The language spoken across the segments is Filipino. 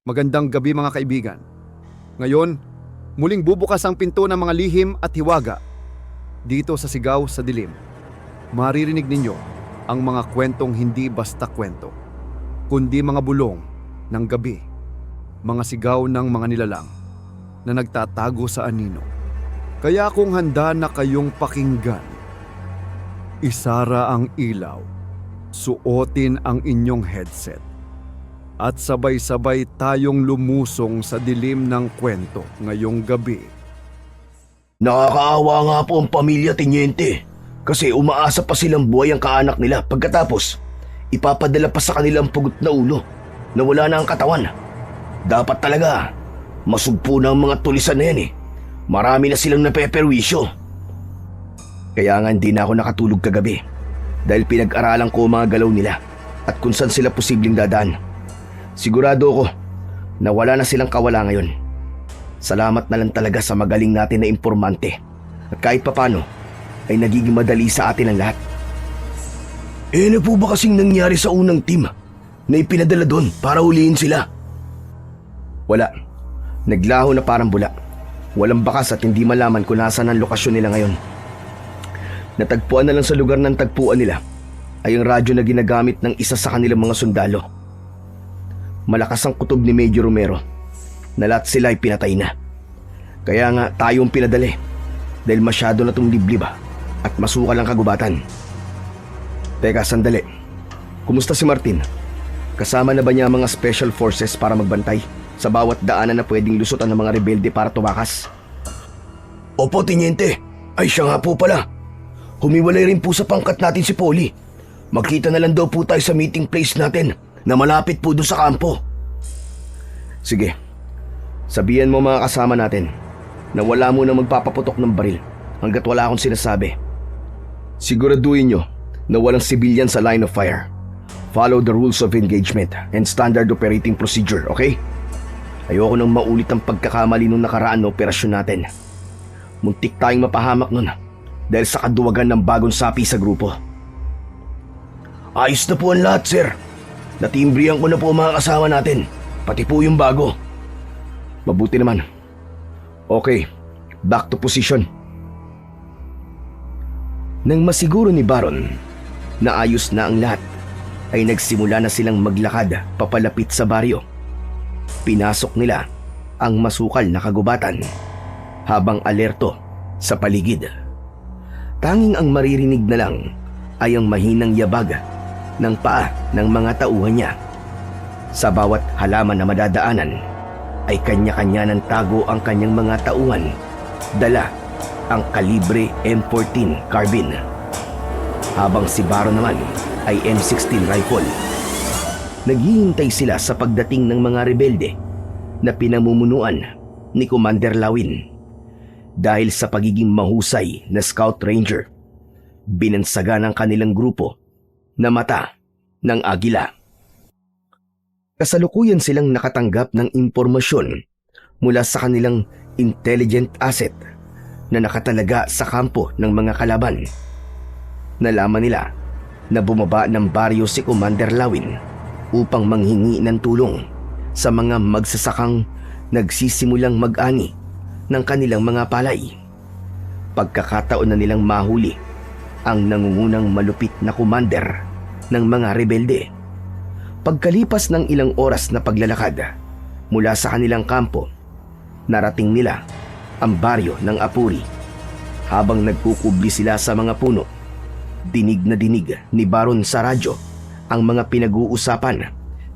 Magandang gabi mga kaibigan. Ngayon, muling bubukas ang pinto ng mga lihim at hiwaga. Dito sa Sigaw sa Dilim, maririnig ninyo ang mga kwentong hindi basta kwento, kundi mga bulong ng gabi, mga sigaw ng mga nilalang na nagtatago sa anino. Kaya kung handa na kayong pakinggan, isara ang ilaw, suotin ang inyong headset, at sabay-sabay tayong lumusong sa dilim ng kwento ngayong gabi. Nakakaawa nga po ang pamilya Teniente kasi umaasa pa silang buhay ang kaanak nila pagkatapos ipapadala pa sa kanilang pugot na ulo na wala na ang katawan. Dapat talaga masugpo na ang mga tulisan na yan eh. Marami na silang napeperwisyo. Kaya nga hindi na ako nakatulog kagabi dahil pinag-aralan ko ang mga galaw nila at kung saan sila posibleng dadaan. Sigurado ako na wala na silang kawala ngayon. Salamat na lang talaga sa magaling natin na impormante at kahit papano ay nagiging madali sa atin ang lahat. Ano po ba kasing nangyari sa unang team na ipinadala doon para huliin sila? Wala. Naglaho na parang bula. Walang bakas at hindi malaman kung nasaan ang lokasyon nila ngayon. Natagpuan na lang sa lugar ng tagpuan nila ay ang radyo na ginagamit ng isa sa kanilang mga sundalo. Malakas ang kutob ni Major Romero na lahat sila ay pinatay na. Kaya nga tayong pinadali dahil masyado na itong liblib at masukal ang kagubatan. Teka, sandali. Kumusta si Martin? Kasama na ba niya mga special forces para magbantay sa bawat daanan na pwedeng lusutan ng mga rebelde para tumakas? Opo, Teniente. Ay siya nga po pala. Humiwalay rin po sa pangkat natin si Polly. Magkita na lang daw po tayo sa meeting place natin na malapit po doon sa kampo. Sige, sabihan mo mga kasama natin na wala mo na magpapaputok ng baril hanggat wala akong sinasabi. Siguraduhin nyo na walang civilian sa line of fire. Follow the rules of engagement and standard operating procedure, okay? Ayoko nang maulit ang pagkakamali nung nakaraan na operasyon natin. Muntik tayong mapahamak nun dahil sa kaduwagan ng bagong sapi sa grupo. Ayos na po ang lahat, sir. Natimbrihan ko na po mga kasama natin, pati po yung bago. Mabuti naman. Okay, back to position. Nang masiguro ni Baron na ayos na ang lahat, ay nagsimula na silang maglakad papalapit sa baryo. Pinasok nila ang masukal na kagubatan habang alerto sa paligid. Tanging ang maririnig na lang ay ang mahinang yabag ng paa ng mga tauhan niya. Sa bawat halaman na madadaanan ay kanya-kanya ng tago ang kanyang mga tauhan. Dala ang kalibre M14 carbine, habang si Baron naman ay M16 rifle. Naghihintay sila sa pagdating ng mga rebelde na pinamumunuan ni Commander Lawin. Dahil sa pagiging mahusay na scout ranger, binansagan ng kanilang grupo na mata ng agila. Kasalukuyan silang nakatanggap ng impormasyon mula sa kanilang intelligent asset na nakatalaga sa kampo ng mga kalaban. Nalaman nila na bumaba ng baryo si Commander Lawin upang manghingi ng tulong sa mga magsasakang nagsisimulang mag-ani ng kanilang mga palay. Pagkakataon na nilang mahuli ang nangungunang malupit na commander ng mga rebelde. Pagkalipas ng ilang oras na paglalakad mula sa kanilang kampo, narating nila ang baryo ng Apuri. Habang nagkukubli sila sa mga puno, dinig na dinig ni Baron sa radyo ang mga pinag-uusapan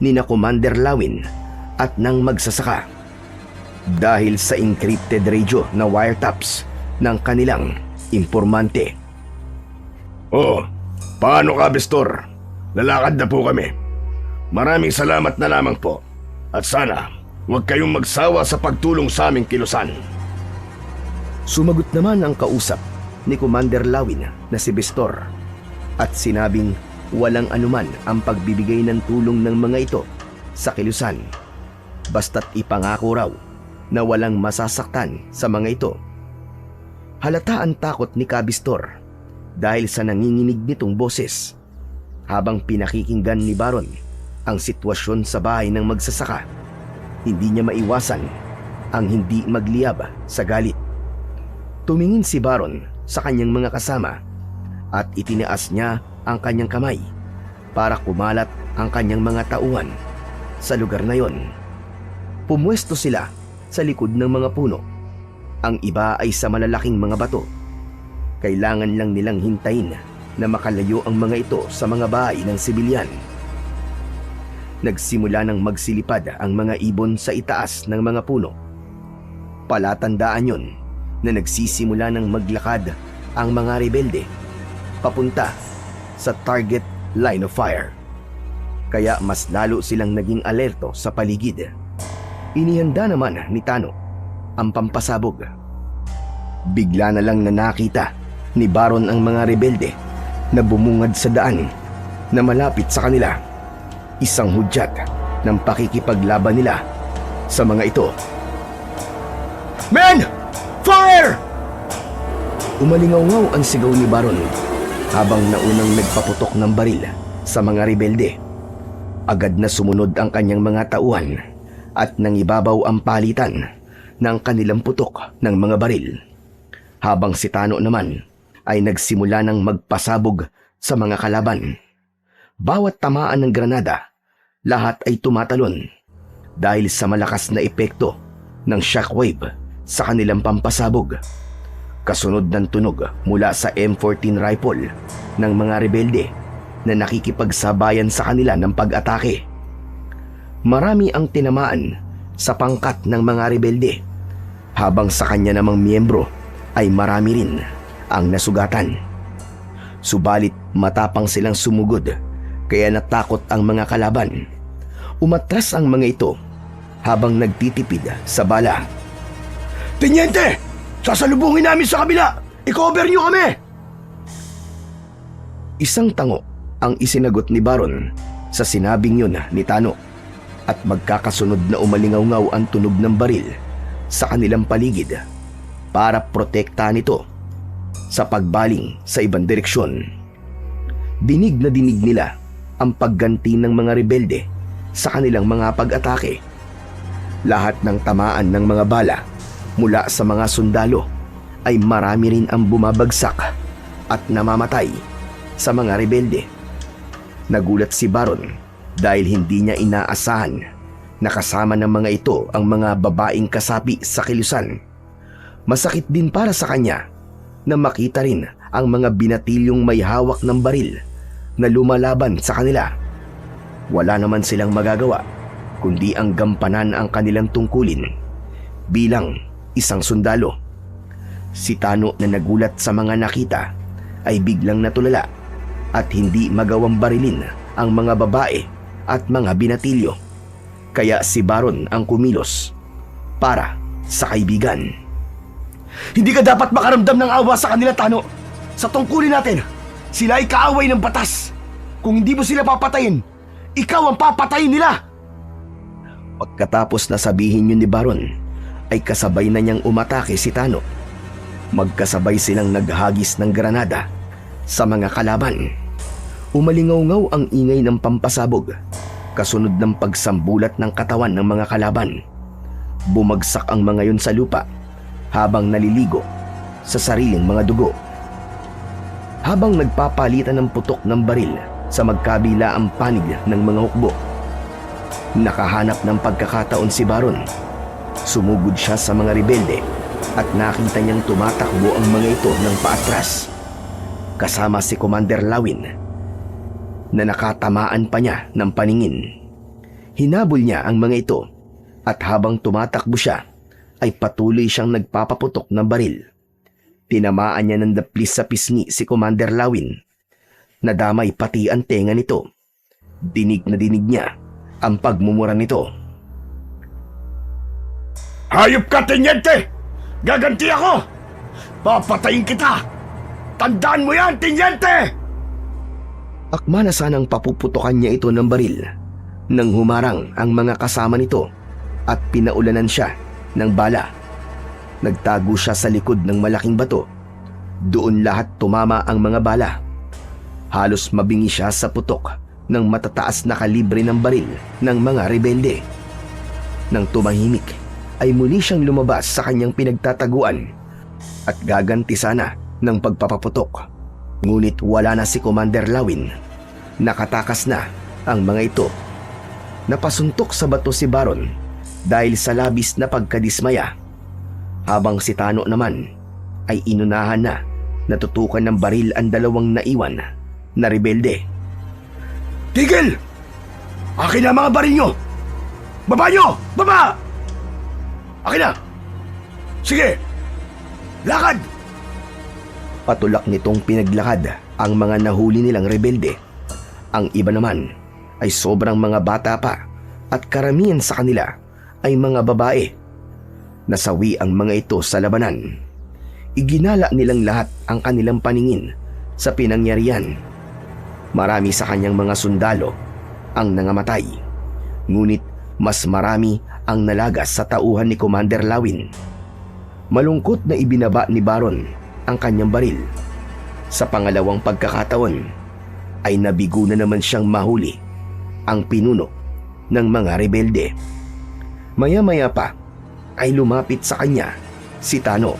ni na Commander Lawin at ng magsasaka. Dahil sa encrypted radio na wiretaps ng kanilang impormante. Oh, paano ka, Bestor? Lalakad na po kami. Maraming salamat na lamang po. At sana, huwag kayong magsawa sa pagtulong sa aming kilusan. Sumagot naman ang kausap ni Commander Lawin na si Bestor at sinabing walang anuman ang pagbibigay ng tulong ng mga ito sa kilusan. Basta't ipangako raw na walang masasaktan sa mga ito. Halata ang takot ni Kabistor dahil sa nanginginig nitong boses habang pinakikinggan ni Baron ang sitwasyon sa bahay ng magsasaka. hindi niya maiwasan ang hindi magliyab sa galit. Tumingin si Baron sa kanyang mga kasama at itinaas niya ang kanyang kamay para kumalat ang kanyang mga tauhan sa lugar na yon. Pumwesto sila sa likod ng mga puno. Ang iba ay sa malalaking mga bato. Kailangan lang nilang hintayin na makalayo ang mga ito sa mga bahay ng sibilyan. Nagsimula nang magsilipad ang mga ibon sa itaas ng mga puno. Palatandaan yon na nagsisimula ng maglakad ang mga rebelde papunta sa target line of fire. Kaya mas lalo silang naging alerto sa paligid. Inihanda naman ni Tano ang pampasabog. Bigla na lang na nakita ni Baron ang mga rebelde na bumungad sa daan na malapit sa kanila. Isang hudyat ng pakikipaglaban nila sa mga ito. Men! Fire! Umalingaw-ngaw ang sigaw ni Baron habang naunang nagpaputok ng baril sa mga rebelde. Agad na sumunod ang kanyang mga tauhan at nangibabaw ang palitan ng kanilang putok ng mga baril. Habang si Tano naman ay nagsimula ng magpasabog sa mga kalaban. Bawat tamaan ng granada, lahat ay tumatalon dahil sa malakas na epekto ng shockwave sa kanilang pampasabog. Kasunod ng tunog mula sa M14 rifle ng mga rebelde na nakikipagsabayan sa kanila ng pag-atake. Marami ang tinamaan sa pangkat ng mga rebelde, habang sa kanya namang miyembro ay marami rin ang nasugatan. Subalit matapang silang sumugod, kaya natakot ang mga kalaban. Umatras ang mga ito habang nagtitipid sa bala. "Tenyente! Sasalubungin namin sa kabila! I-cover niyo kami!" Isang tango ang isinagot ni Baron sa sinabing yun ni Tano, at magkakasunod na umalingaw-ngaw ang tunog ng baril sa kanilang paligid para protektahan ito sa pagbaling sa ibang direksyon. Dinig na dinig nila ang pagganti ng mga rebelde sa kanilang mga pag-atake. Lahat ng tamaan ng mga bala mula sa mga sundalo ay marami rin ang bumabagsak at namamatay sa mga rebelde. Nagulat si Baron dahil hindi niya inaasahan na kasama ng mga ito ang mga babaeng kasapi sa kilusan. Masakit din para sa kanya na makita rin ang mga binatilyong may hawak ng baril na lumalaban sa kanila. Wala naman silang magagawa kundi ang gampanan ang kanilang tungkulin bilang isang sundalo. Si Tano na nagulat sa mga nakita ay biglang natulala at hindi magawang barilin ang mga babae at mga binatilyo. Kaya si Baron ang kumilos para sa kaibigan. "Hindi ka dapat makaramdam ng awa sa kanila, Tano. Sa tungkulin natin, sila ay kaaway ng batas. Kung hindi mo sila papatayin, ikaw ang papatayin nila." Pagkatapos na sabihin yun ni Baron, ay kasabay na niyang umatake si Tano. Magkasabay silang naghagis ng granada sa mga kalaban. Umalingaw-ngaw ang ingay ng pampasabog, kasunod ng pagsambulat ng katawan ng mga kalaban. Bumagsak ang mga yun sa lupa habang naliligo sa sariling mga dugo. Habang nagpapalitan ng putok ng baril sa magkabila ang panig ng mga hukbo, nakahanap ng pagkakataon si Baron. Sumugod siya sa mga rebelde at nakita niyang tumatakbo ang mga ito ng paatras, kasama si Commander Lawin na nakatamaan pa niya ng paningin. Hinabol niya ang mga ito at habang tumatakbo siya ay patuloy siyang nagpapaputok ng baril. Tinamaan niya ng daplis sa pisngi si Commander Lawin. Nadamay pati ang tenga nito. Dinig na dinig niya ang pagmumura nito. Hayop ka, Tenyente! Gaganti ako! Papatayin kita! Tandaan mo yan, Tenyente! Akma na sanang papuputokan niya ito ng baril nang humarang ang mga kasama nito at pinaulanan siya ng bala. Nagtago siya sa likod ng malaking bato. Doon lahat tumama ang mga bala. Halos mabingi siya sa putok ng matataas na kalibre ng baril ng mga rebelde. Nang tumahimik, ay muli siyang lumabas sa kanyang pinagtataguan at gaganti sana ng pagpapaputok. Ngunit wala na si Commander Lawin. Nakatakas na ang mga ito. Napasuntok sa bato si Baron dahil sa labis na pagkadismaya, habang si Tano naman ay inunahan na natutukan ng baril ang dalawang naiwan na rebelde. Tigil! Akin na ang mga baril nyo! Baba nyo! Baba! Akin na! Sige! Lakad! Patulak nitong pinaglakad ang mga nahuli nilang rebelde. Ang iba naman ay sobrang mga bata pa at karamihan sa kanila ay mga babae. Nasawi ang mga ito sa labanan. Iginala nilang lahat ang kanilang paningin sa pinangyarihan. Marami sa kanyang mga sundalo ang nangamatay, ngunit mas marami ang nalagas sa tauhan ni Commander Lawin. Malungkot na ibinaba ni Baron ang kanyang baril. Sa pangalawang pagkakataon ay nabigo na naman siyang mahuli ang pinuno ng mga rebelde. Maya-maya pa ay lumapit sa kanya si Tano.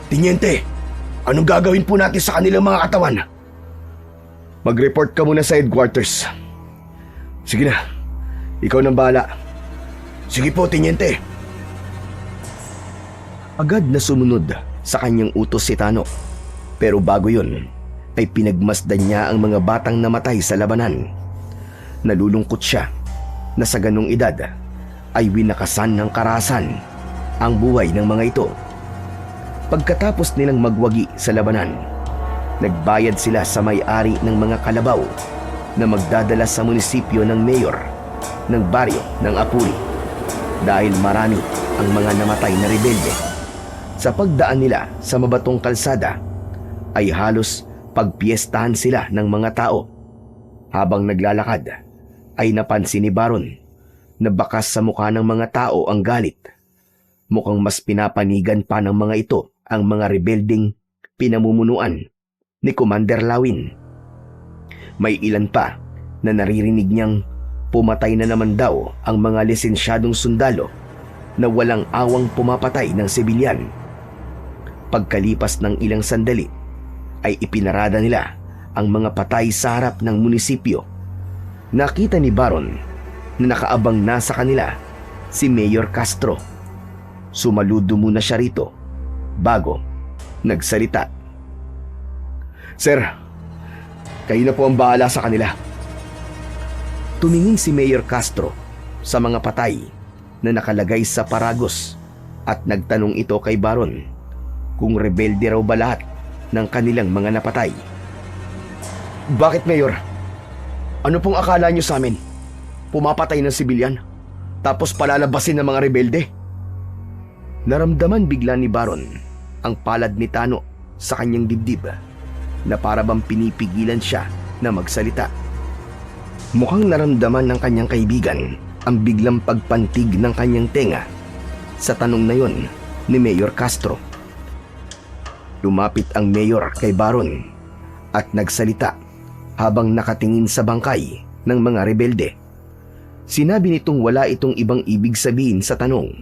Tiniente, anong gagawin po natin sa kanilang mga katawan? Mag-report ka muna sa headquarters. Sige na, Ikaw nang bahala. sige po, Tiniente. Agad na sumunod sa kanyang utos si Tano. Pero bago yun, ay pinagmasdan niya ang mga batang namatay sa labanan. Nalulungkot siya na sa ganong edad ay winakasan ng karahasan ang buhay ng mga ito. Pagkatapos nilang magwagi sa labanan, nagbayad sila sa may-ari ng mga kalabaw na magdadala sa munisipyo ng mayor ng baryo ng Apuri dahil marami ang mga namatay na rebelde. Sa pagdaan nila sa mabatong kalsada ay halos pagpiestahan sila ng mga tao. Habang naglalakad ay napansin ni Baron na bakas sa mukha ng mga tao ang galit. Mukhang mas pinapanigan pa ng mga ito ang mga rebelding pinamumunuan ni Commander Lawin. May ilan pa na naririnig niyang pumatay na naman daw ang mga lisensyadong sundalo na walang awang pumapatay ng sibilyan. Pagkalipas ng ilang sandali ay ipinarada nila ang mga patay sa harap ng munisipyo. Nakita ni Baron na nakaabang na sa kanila si Mayor Castro. Sumaludo muna siya rito bago nagsalita. Sir, kayo na po ang bahala sa kanila. Tumingin si Mayor Castro sa mga patay na nakalagay sa paragos at nagtanong ito kay Baron kung rebelde raw ba lahat ng kanilang mga napatay. Bakit, Mayor? Ano pong akala niyo sa amin? Pumapatay ng sibilyan, tapos palalabasin ng mga rebelde? Naramdaman bigla ni Baron ang palad ni Tano sa kanyang dibdib na para bang pinipigilan siya na magsalita. Mukhang naramdaman ng kanyang kaibigan ang biglang pagpantig ng kanyang tenga sa tanong na yon ni Mayor Castro. Lumapit ang mayor kay Baron at nagsalita habang nakatingin sa bangkay ng mga rebelde. Sinabi nitong wala itong ibang ibig sabihin sa tanong.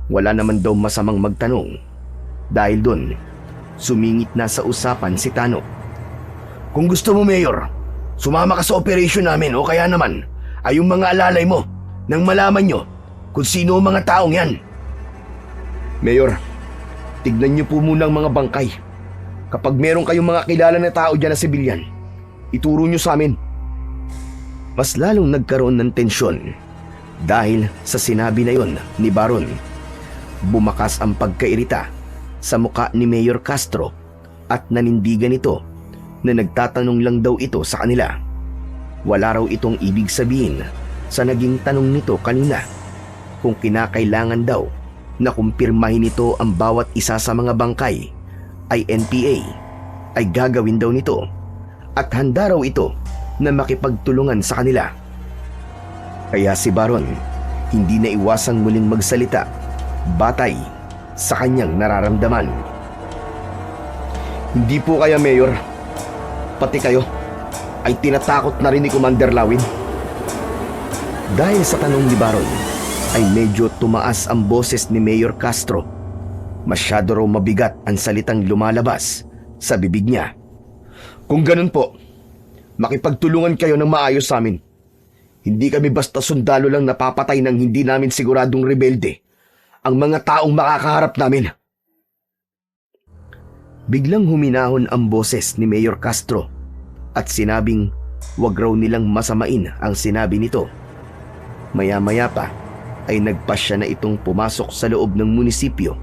Wala naman daw masamang magtanong. Dahil doon, sumingit na sa usapan si Tano. Kung gusto mo, Mayor, sumama ka sa operasyon namin o kaya naman ay yung mga alalay mo nang malaman nyo kung sino ang mga taong yan. Mayor, tignan niyo po muna ang mga bangkay. Kapag meron kayong mga kilala na tao dyan na sibilyan, ituro niyo sa amin. Mas lalong nagkaroon ng tensyon dahil sa sinabi na yon ni Baron. Bumakas ang pagkairita sa muka ni Mayor Castro at nanindigan ito na nagtatanong lang daw ito sa kanila. Wala raw itong ibig sabihin sa naging tanong nito kanina. Kung kinakailangan daw na kumpirmahin nito ang bawat isa sa mga bangkay ay NPA, ay gagawin daw nito at handa raw ito na makipagtulungan sa kanila. Kaya si Baron hindi na iwasang muling magsalita batay sa kanyang nararamdaman. Hindi po kaya, Mayor. Pati kayo ay tinatakot na rin ni Commander Lawin. Dahil sa tanong ni Baron, ay medyo tumaas ang boses ni Mayor Castro. Masyado raw mabigat ang salitang lumalabas sa bibig niya. Kung ganun po, makipagtulungan kayo ng maayos sa amin. Hindi kami basta sundalo lang napapatay ng hindi namin siguradong rebelde ang mga taong makakaharap namin. Biglang huminahon ang boses ni Mayor Castro at sinabing wag raw nilang masamain ang sinabi nito. Maya-maya pa ay nagpasya na itong pumasok sa loob ng munisipyo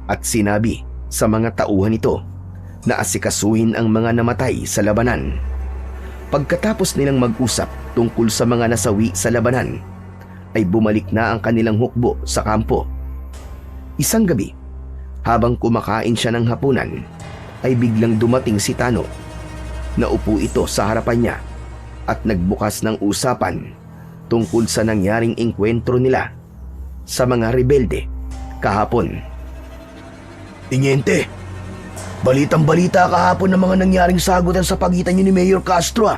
at sinabi sa mga tauhan nito na asikasuhin ang mga namatay sa labanan. Pagkatapos nilang mag-usap tungkol sa mga nasawi sa labanan, ay bumalik na ang kanilang hukbo sa kampo. Isang gabi, habang kumakain siya ng hapunan, ay biglang dumating si Tano. Naupo ito sa harapan niya at nagbukas ng usapan tungkol sa nangyaring engkwentro nila sa mga rebelde kahapon. Tiniente, balitang-balita kahapon ng mga nangyaring sagutan sa pagitan niyo ni Mayor Castro.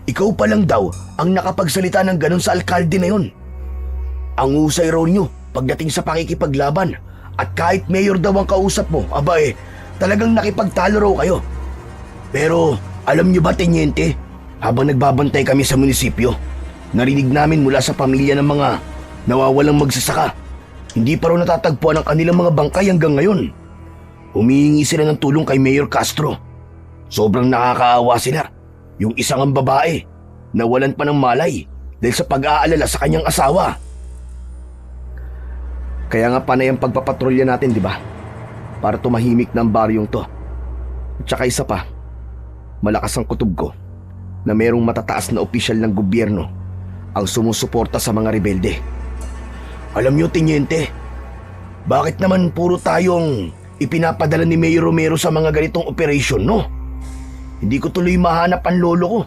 Ikaw pa lang daw ang nakapagsalita ng ganun sa alkalde na yun. Ang usay raw niyo pagdating sa pakikipaglaban at kahit mayor daw ang kausap mo, talagang nakipagtalo raw kayo. Pero alam niyo ba, Teniente, habang nagbabantay kami sa munisipyo, narinig namin mula sa pamilya ng mga nawawalang magsasaka. Hindi pa raw natatagpuan ang kanilang mga bangkay hanggang ngayon. Humihingi sila ng tulong kay Mayor Castro. Sobrang nakakaawa sila. Yung isang ang babae, nawalan pa ng malay dahil sa pag-aalala sa kanyang asawa. Kaya nga panay ang pagpapatrolya natin, di ba? Para tumahimik ng baryong to. At saka isa pa, malakas ang kutob ko na mayroong matataas na opisyal ng gobyerno ang sumusuporta sa mga rebelde. Alam niyo, Teniente, bakit naman puro tayong ipinapadala ni Mayor Romero sa mga ganitong operasyon, no? Hindi ko tuloy mahanap ang lolo ko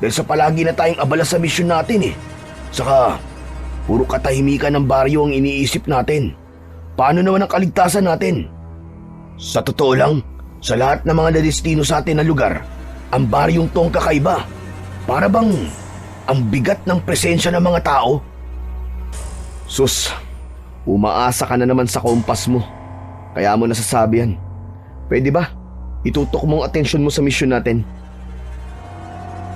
dahil sa palagi na tayong abala sa misyon natin eh. Saka, puro katahimikan ng baryo ang iniisip natin. Paano naman ang kaligtasan natin? Sa totoo lang, sa lahat ng mga nadestino sa atin na lugar, ang baryong tong kakaiba. Para bang ang bigat ng presensya ng mga tao? Sus, umaasa ka na naman sa kompas mo. Kaya mo nasasabi yan. Pwede ba? Itutok mo ang atensyon mo sa misyon natin.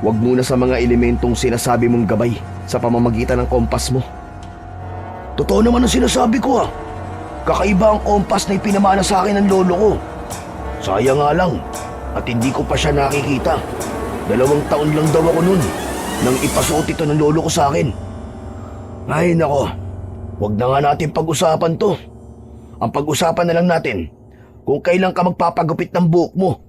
Huwag muna sa mga elementong sinasabi mong gabay sa pamamagitan ng kompas mo. Totoo naman ang sinasabi ko. Kakaiba ang kompas na ipinamana sa akin ng lolo ko. Sayang nga lang at hindi ko pa siya nakikita. 2 taon lang daw ako nun nang ipasuot ito ng lolo ko sa akin. Ay nako, huwag na nga natin pag-usapan to. Ang pag-usapan na lang natin kung kailan ka magpapagupit ng buhok mo.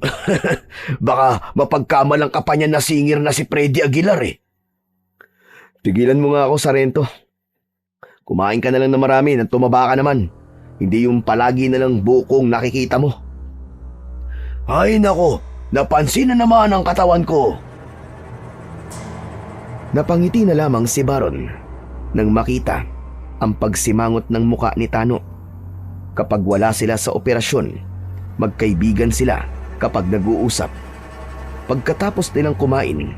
Baka mapagkamalang ka pa niya na singir na si Freddy Aguilar eh. Tigilan mo nga ako, Sarento. Kumain ka na lang na marami nang tumaba ka naman. Hindi yung palagi na lang bukong nakikita mo. Ay nako, napansin na naman ang katawan ko. Napangiti na lamang si Baron nang makita ang pagsimangot ng muka ni Tano. Kapag wala sila sa operasyon, magkaibigan sila kapag nag-uusap. Pagkatapos nilang kumain,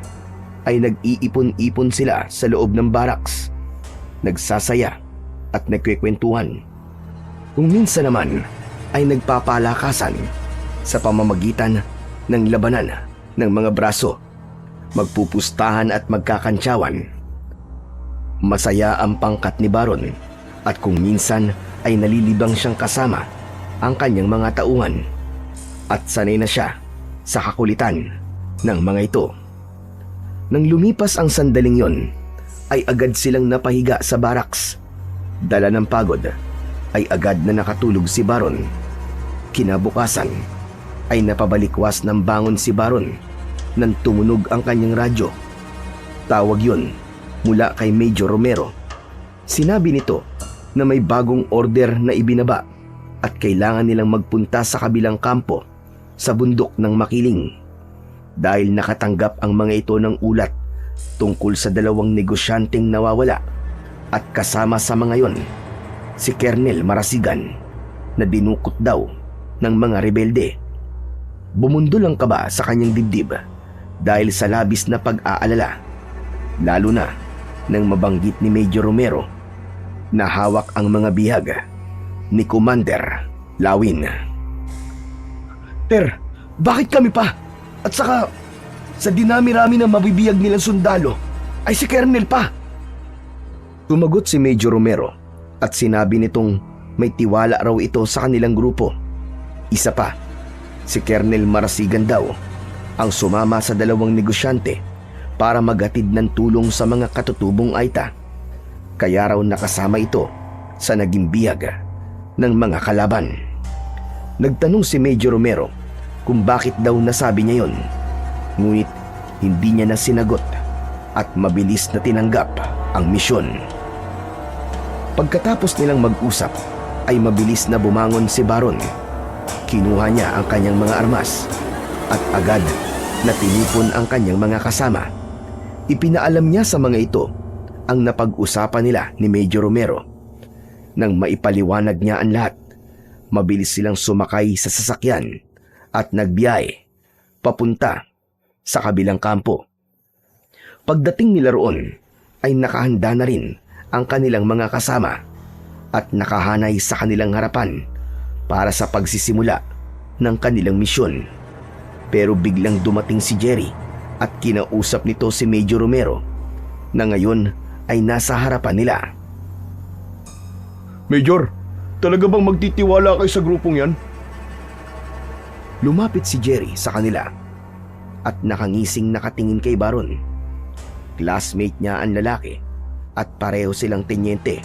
ay nag-iipon-ipon sila sa loob ng barracks. Nagsasaya at nagkwekwentuhan. Kung minsan naman ay nagpapalakasan sa pamamagitan ng labanan ng mga braso, magpupustahan at magkakantsawan. Masaya ang pangkat ni Baron at kung minsan ay nalilibang siyang kasama ang kanyang mga tauhan at sanay na siya sa kakulitan ng mga ito. Nang lumipas ang sandaling yon, ay agad silang napahiga sa barracks. Dala ng pagod, ay agad na nakatulog si Baron. Kinabukasan, ay napabalikwas ng bangon si Baron nang tumunog ang kanyang radyo. Tawag yon mula kay Major Romero. Sinabi nito na may bagong order na ibinaba at kailangan nilang magpunta sa kabilang kampo sa bundok ng Makiling dahil nakatanggap ang mga ito ng ulat tungkol sa 2 negosyanteng nawawala at kasama sa mga yon si Colonel Marasigan na dinukot daw ng mga rebelde. Bumundol ang kaba sa kanyang dibdib dahil sa labis na pag-aalala, lalo na nang mabanggit ni Major Romero na hawak ang mga bihag ni Commander Lawin. Ter, bakit kami pa? At saka, sa dinami-rami ng mabibiyag nilang sundalo, ay si Colonel pa. Tumagot si Major Romero at sinabi nitong may tiwala raw ito sa kanilang grupo. Isa pa, si Colonel Marasigan daw ang sumama sa dalawang negosyante para maghatid ng tulong sa mga katutubong Aita. Kaya raw nakasama ito sa naging biyag ng mga kalaban. Nagtanong si Major Romero kung bakit daw nasabi niya yon. Ngunit hindi niya na sinagot at mabilis na tinanggap ang misyon. Pagkatapos nilang mag-usap ay mabilis na bumangon si Baron. Kinuha niya ang kanyang mga armas at agad na tinipon ang kanyang mga kasama. Ipinaalam niya sa mga ito ang napag-usapan nila ni Major Romero. Nang maipaliwanag niya ang lahat, mabilis silang sumakay sa sasakyan at nagbiyahe papunta sa kabilang kampo. Pagdating nila roon ay nakahanda na rin ang kanilang mga kasama at nakahanay sa kanilang harapan para sa pagsisimula ng kanilang misyon. Pero biglang dumating si Jerry at kinausap nito si Major Romero na ngayon ay nasa harapan nila. Major, talaga bang magtitiwala kayo sa grupong yan? Lumapit si Jerry sa kanila at nakangising nakatingin kay Baron. Classmate niya ang lalaki at pareho silang tenyente.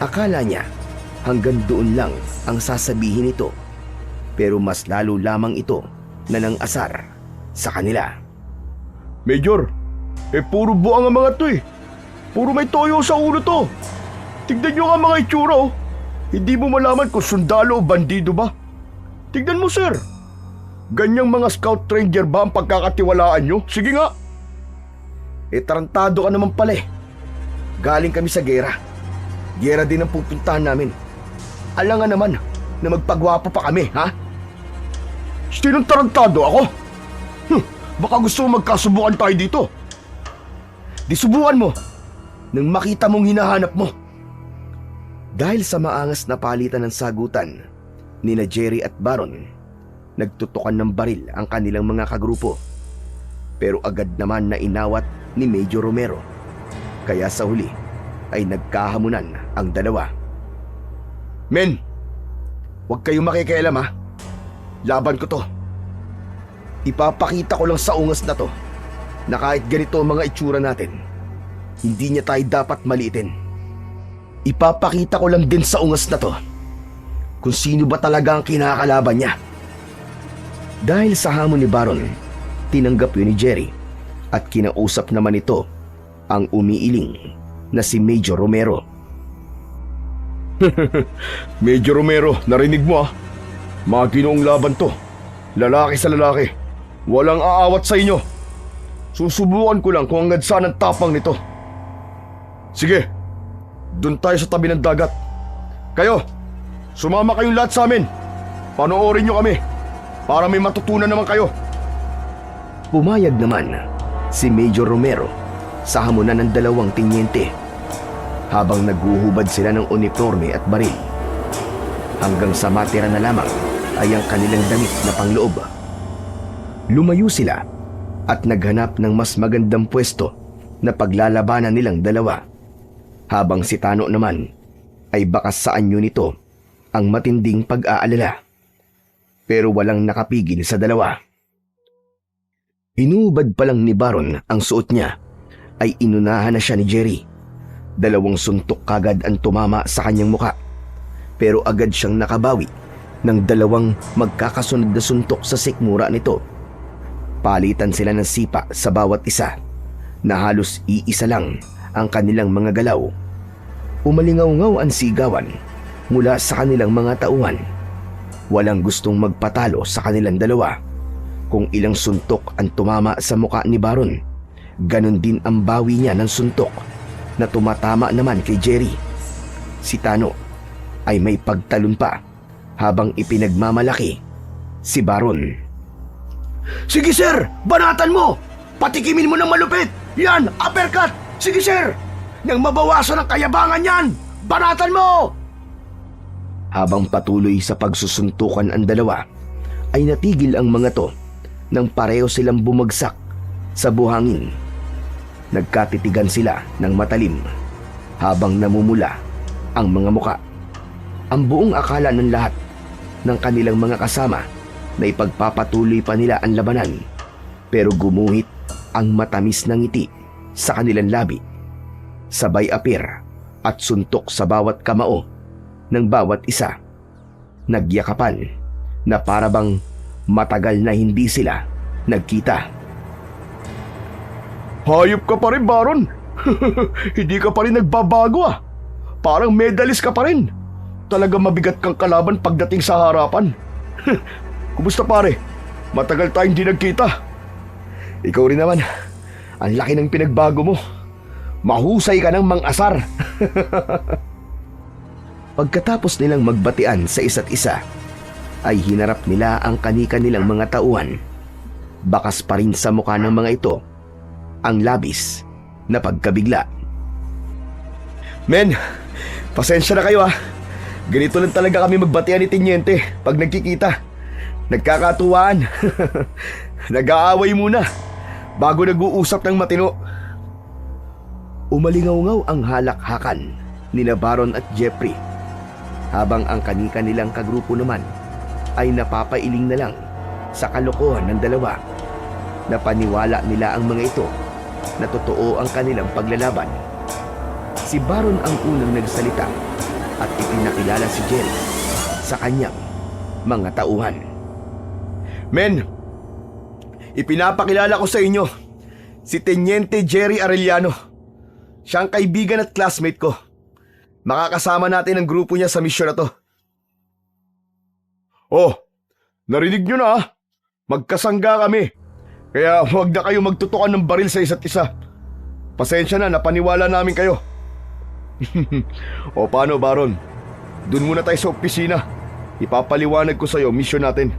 Akala niya hanggang doon lang ang sasabihin nito, pero mas lalo lamang ito na nang asar sa kanila. Major, puro buang ang mga to eh. Puro may toyo sa ulo to. Tignan nyo nga mga itsura oh. Hindi mo malaman kung sundalo o bandido ba. Tignan mo sir. Ganyang mga scout ranger ba ang pagkakatiwalaan nyo? Sige nga. Tarantado ka naman pala eh. Galing kami sa gera. Gera din ang pupuntahan namin. Alangan naman na magpagwapo pa kami, ha? Sinong tarantado ako? Baka gusto mo magkasubukan tayo dito. Di subukan mo nang makita mong hinahanap mo. Dahil sa maangas na palitan ng sagutan nina Jerry at Baron, nagtutukan ng baril ang kanilang mga kagrupo. Pero agad naman na inawat ni Major Romero. Kaya sa huli ay nagkahamunan ang dalawa. Men, huwag kayong makikialam ha. Laban ko to. Ipapakita ko lang sa ungas na to na kahit ganito ang mga itsura natin, hindi niya tayo dapat maliitin. Ipapakita ko lang din sa ungas na to kung sino ba talaga ang kinakalaban niya. Dahil sa hamon ni Baron, tinanggap yun ni Jerry at kinausap naman ito ang umiiling na si Major Romero. Major Romero, narinig mo ah. Mga ginoong laban to. Lalaki sa lalaki. Walang aawat sa inyo. Susubukan ko lang kung hanggang saan ang tapang nito. Sige, dun tayo sa tabi ng dagat. Kayo, sumama kayong lahat sa amin. Panoorin nyo kami para may matutunan naman kayo. Pumayag naman si Major Romero sa hamunan ng dalawang tenyente habang naghuhubad sila ng uniforme at baril. Hanggang sa matira na lamang ay ang kanilang damit na pangloob. Lumayo sila at naghanap ng mas magandang pwesto na paglalabanan nilang dalawa, habang si Tano naman ay bakas sa anyo nito ang matinding pag-aalala. Pero walang nakapigil sa dalawa. Hinubad pa lang ni Baron ang suot niya ay inunahan na siya ni Jerry. Dalawang suntok kagad ang tumama sa kanyang muka, pero agad siyang nakabawi ng dalawang magkakasunod na suntok sa sikmura nito. Palitan sila ng sipa sa bawat isa na halos iisa lang ang kanilang mga galaw. Umalingaw-ngaw ang sigawan mula sa kanilang mga tauhan. Walang gustong magpatalo sa kanilang dalawa. Kung ilang suntok ang tumama sa muka ni Baron, ganon din ang bawi niya ng suntok na tumatama naman kay Jerry. Si Tano ay may pagtalon pa habang ipinagmamalaki si Baron. Sige sir, banatan mo! Patikimin mo ng malupit! Yan, uppercut! Sige sir! Nang mabawasan ang kayabangan yan, Banatan mo! Habang patuloy sa pagsusuntukan ang dalawa, ay natigil ang mga to nang pareho silang bumagsak sa buhangin. Nagkatitigan sila ng matalim habang namumula ang mga muka. Ang buong akala ng lahat ng kanilang mga kasama na ipagpapatuloy pa nila ang labanan, pero gumuhit ang matamis na ngiti sa kanilang labi. Sabay apir at suntok sa bawat kamao ng bawat isa. Nagyakapan na parabang matagal na hindi sila nagkita. Hayop ka pa rin, Baron. Hindi ka pa rin nagbabago ah. Parang medalist ka pa rin. Talaga mabigat kang kalaban pagdating sa harapan. Kumusta pare? Matagal tayong hindi nagkita. Ikaw rin naman. Ang laki ng pinagbago mo. Mahusay ka ng mang-asar. Pagkatapos nilang magbatian sa isa't isa, ay hinarap nila ang kani-kanilang mga tauhan. Bakas pa rin sa mukha ng mga ito ang labis na pagkabigla. Men, pasensya na kayo ah. Ganito lang talaga kami magbatian ni Teniente pag nagkikita. Nagkakatuwaan. Nag-aaway muna bago nag-uusap ng matino. Umalingaw-ngaw ang halakhakan ni Baron at Jeffrey, habang ang kani-kanilang kagrupo naman ay napapailing na lang sa kalokohan ng dalawa. Napaniwala nila ang mga ito na totoo ang kanilang paglalaban. Si Baron ang unang nagsalita at ipinakilala si Jerry sa kanyang mga tauhan. Men, ipinapakilala ko sa inyo si Teniente Jerry Arellano. Siya ang kaibigan at classmate ko. Makakasama natin ang grupo niya sa misyon na to. Oh, narinig nyo na ah. Magkasangga kami. Kaya huwag na kayo magtutukan ng baril sa isa't isa. Pasensya na, napaniwala namin kayo. O paano, Baron? Doon muna tayo sa opisina. Ipapaliwanag ko sa'yo misyon natin.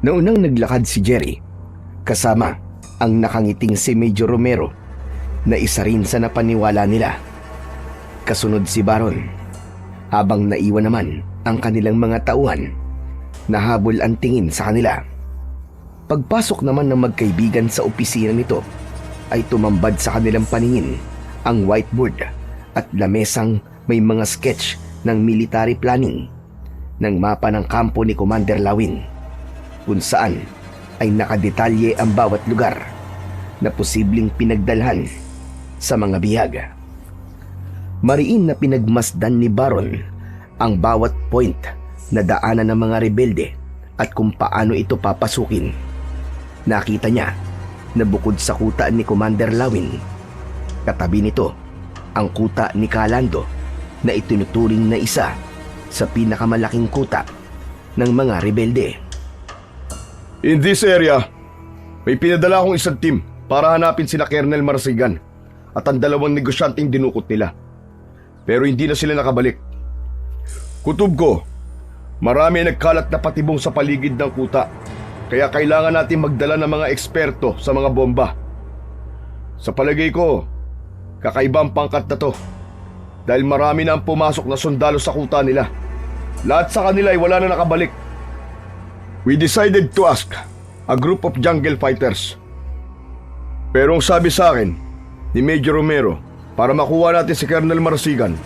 Naunang naglakad si Jerry, kasama ang nakangiting si Major Romero, na isa rin sa napaniwala nila. Kasunod si Baron, habang naiwan naman ang kanilang mga tauhan. Nahabol ang tingin sa kanila. Pagpasok naman ng magkaibigan sa opisina nito, ay tumambad sa kanilang paningin ang whiteboard at lamesang may mga sketch ng military planning ng mapa ng kampo ni Commander Lawin, kung saan ay nakadetalye ang bawat lugar na posibleng pinagdalhan sa mga bihag. Mariin na pinagmasdan ni Baron ang bawat point na daanan ng mga rebelde at kung paano ito papasukin. Nakita niya na bukod sa kuta ni Commander Lawin, katabi nito ang kuta ni Calando na itinuturing na isa sa pinakamalaking kuta ng mga rebelde. In this area, may pinadala akong isang team para hanapin sina Colonel Marsigan at ang dalawang negosyanteng dinukot nila. Pero hindi na sila nakabalik. Kutob ko, marami ang nagkalat na patibong sa paligid ng kuta. Kaya kailangan natin magdala ng mga eksperto sa mga bomba. Sa palagay ko, kakaiba ang pangkat na to. Dahil marami na ang pumasok na sundalo sa kuta nila. Lahat sa kanila ay wala na nakabalik. We decided to ask a group of jungle fighters. Pero ang sabi sa akin ni Major Romero, para makuha natin si Colonel Marsigan,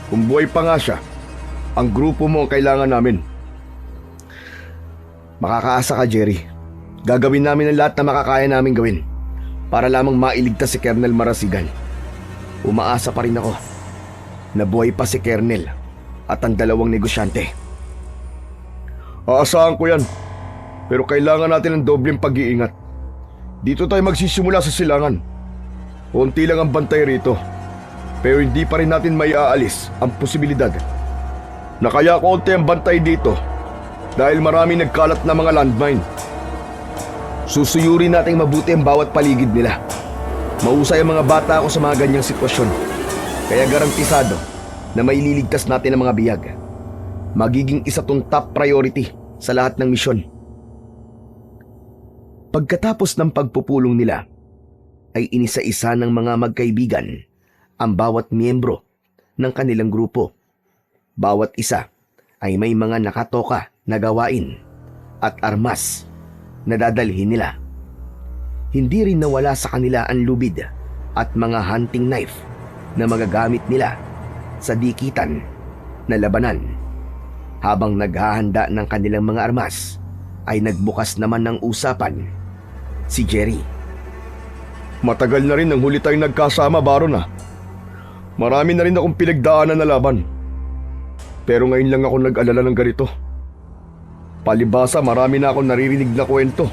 kung buhay pa nga siya, ang grupo mo ang kailangan namin. Makakaasa ka, Jerry. Gagawin namin ang lahat na makakaya namin gawin para lamang mailigtas si Colonel Marasigan. Umaasa pa rin ako na buhay pa si Colonel at ang dalawang negosyante. Aasahan ko yan. Pero kailangan natin ng dobleng pag-iingat. Dito tayo magsisimula sa silangan. Konti lang ang bantay rito. Pero hindi pa rin natin may aalis ang posibilidad na kaya konti ang bantay dito dahil marami nagkalat na mga landmine. Susuyurin nating mabuti ang bawat paligid nila. Mahusay ang mga bata ako sa mga ganyang sitwasyon. Kaya garantisado na maililigtas natin ang mga biyag. Magiging isa tong top priority sa lahat ng misyon. Pagkatapos ng pagpupulong nila, ay inisa-isa ng mga magkaibigan ang bawat miyembro ng kanilang grupo. Bawat isa ay may mga nakatoka na gawain at armas na dadalhin nila. Hindi rin nawala sa kanila ang lubid at mga hunting knife na magagamit nila sa dikitan na labanan. Habang naghahanda ng kanilang mga armas, ay nagbukas naman ng usapan si Jerry. Matagal na rin nang huli tayong nagkasama, Baron ah. Marami na rin akong pinagdaanan na laban. Pero ngayon lang ako nag-alala ng ganito. Palibasa, marami na akong naririnig na kwento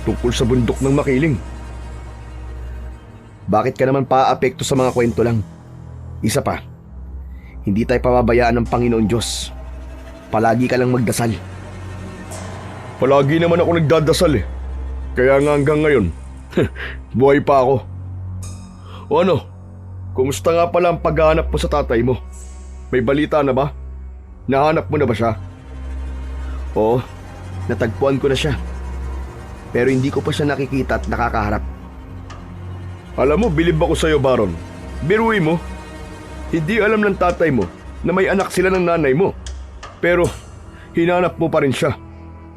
tungkol sa bundok ng Makiling. Bakit ka naman paapekto sa mga kwento lang? Isa pa, hindi tayo pababayaan ng Panginoon Diyos. Palagi ka lang magdasal. Palagi naman ako nagdadasal eh. Kaya nga hanggang ngayon, buhay pa ako. O ano, kumusta nga pala ang paghahanap mo sa tatay mo? May balita na ba? Nahanap mo na ba siya? Oo, natagpuan ko na siya. Pero hindi ko pa siya nakikita at nakakaharap. Alam mo, bilib ako sa'yo, Baron. Biruin mo. Hindi alam ng tatay mo na may anak sila ng nanay mo. Pero, hinanap mo pa rin siya.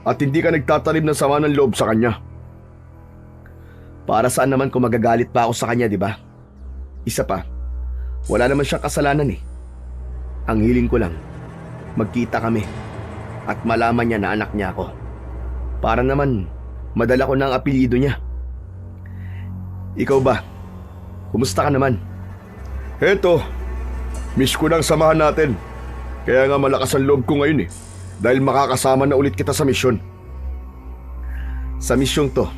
At hindi ka nagtatanim ng sama ng loob sa kanya. Para saan naman kung magagalit pa ako sa kanya, di ba? Isa pa, wala naman siyang kasalanan eh. Ang hiling ko lang, magkita kami at malaman niya na anak niya ako. Para naman, madala ko na ang apelyido niya. Ikaw ba? Kumusta ka naman? Heto, miss ko nang samahan natin. Kaya nga malakas ang loob ko ngayon eh. Dahil makakasama na ulit kita sa misyon. Sa misyong to,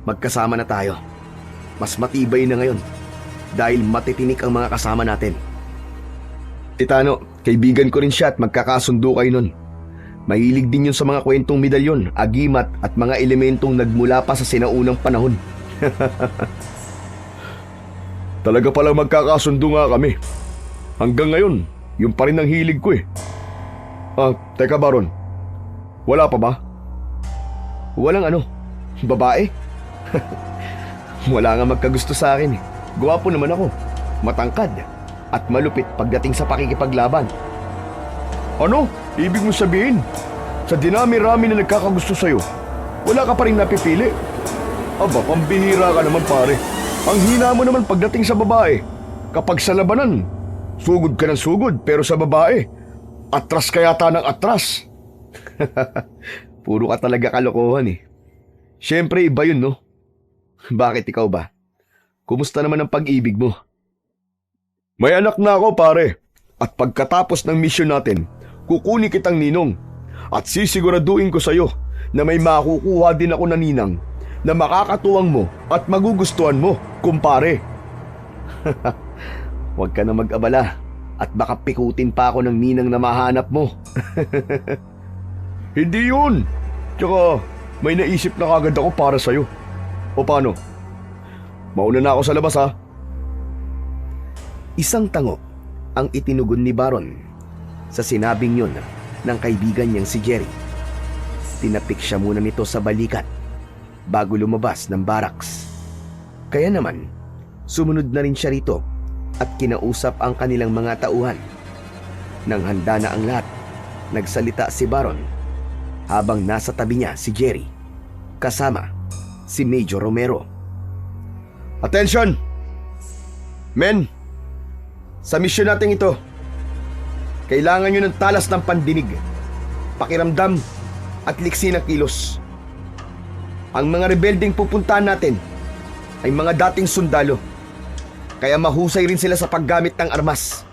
magkasama na tayo. Mas matibay na ngayon dahil matitinik ang mga kasama natin. Titano, kaibigan ko rin siya at magkakasundo kayo nun. Mahilig din yun sa mga kwentong medalyon, agimat at mga elementong nagmula pa sa sinaunang panahon. Talaga palang magkakasundo nga kami. Hanggang ngayon, yung pa rin ang hilig ko eh. Teka Baron, wala pa ba? Walang ano, babae? Wala nga magkagusto sa akin eh. Gwapo naman ako, matangkad at malupit pagdating sa pakikipaglaban. Ano? Ibig mo sabihin, sa dinami-rami na nagkakagusto sa'yo, wala ka pa rin napipili? Aba, pambihira ka naman pare. Ang hina mo naman pagdating sa babae. Kapag sa labanan, sugod ka ng sugod, pero sa babae, atras ka yata ng atras. Puro ka talaga kalokohan eh. Siyempre iba yun no? Bakit ikaw ba? Kumusta naman ang pag-ibig mo? May anak na ako pare. At pagkatapos ng misyon natin, kukunin kitang ninong. At sisiguraduhin ko sa'yo na may makukuha din ako na ninang na makakatuwang mo at magugustuhan mo, kumpare. Huwag ka na mag-abala at baka pikutin pa ako ng ninang na mahanap mo. Hindi yun. Tsaka may naisip na kagad ako para sa'yo. O paano? Mauna na ako sa labas ha. Isang tango ang itinugon ni Baron sa sinabing yun ng kaibigan niyang si Jerry. Tinapik siya muna nito sa balikat bago lumabas ng barracks. Kaya naman, sumunod na rin siya rito at kinausap ang kanilang mga tauhan. Nang handa na ang lahat, nagsalita si Baron habang nasa tabi niya si Jerry kasama si Major Romero. Attention! Men, sa misyon natin ito, kailangan nyo ng talas ng pandinig, pakiramdam at liksi ng kilos. Ang mga rebelding pupuntahan natin ay mga dating sundalo, kaya mahusay rin sila sa paggamit ng armas.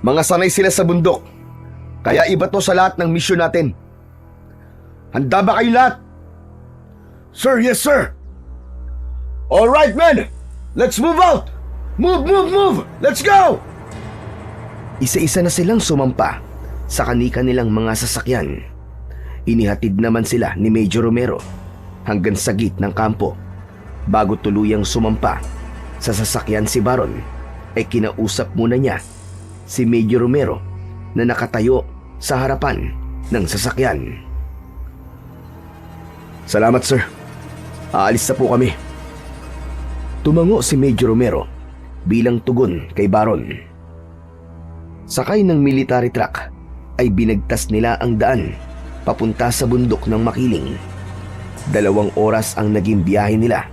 Mga sanay sila sa bundok, kaya iba to sa lahat ng misyon natin. Handa ba kayo lahat? Sir, yes sir! Alright men, let's move out! Move, move, move! Let's go! Isa-isa na silang sumampa sa kani-kanilang mga sasakyan. Inihatid naman sila ni Major Romero hanggang sa gate ng kampo. Bago tuluyang sumampa sa sasakyan si Baron, ay kinausap muna niya si Major Romero na nakatayo sa harapan ng sasakyan. Salamat sir. Aalis na po kami. Tumango si Major Romero bilang tugon kay Baron. Sakay ng military truck ay binagtas nila ang daan papunta sa bundok ng Makiling. 2 oras ang naging biyahe nila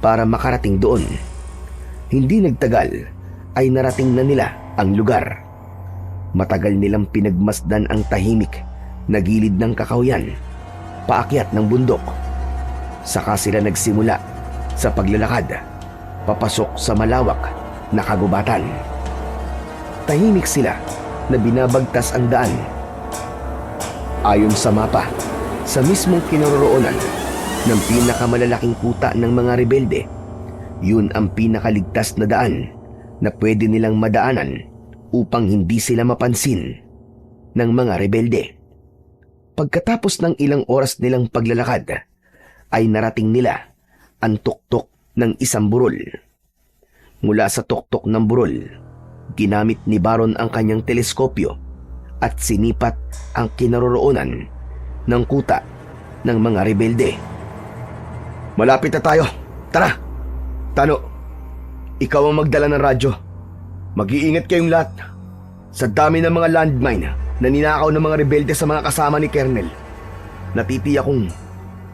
para makarating doon. Hindi nagtagal ay narating na nila ang lugar. Matagal nilang pinagmasdan ang tahimik na gilid ng kakahuyan, paakyat ng bundok. Saka sila nagsimula sa paglalakad papasok sa malawak na kagubatan. Tahimik sila na binabagtas ang daan. Ayon sa mapa, sa mismong kinaroroonan ng pinakamalalaking kuta ng mga rebelde, yun ang pinakaligtas na daan na pwede nilang madaanan upang hindi sila mapansin ng mga rebelde. Pagkatapos ng ilang oras nilang paglalakad, ay narating nila ang tuktok ng isang burol. Mula sa tuktok ng burol, ginamit ni Baron ang kanyang teleskopyo at sinipat ang kinaroroonan ng kuta ng mga rebelde. Malapit na tayo. Tara! Tano, ikaw ang magdala ng radyo. Mag-iingat kayong lahat. Sa dami ng mga landmine na ninakaw ng mga rebelde sa mga kasama ni Colonel, natitiyak kong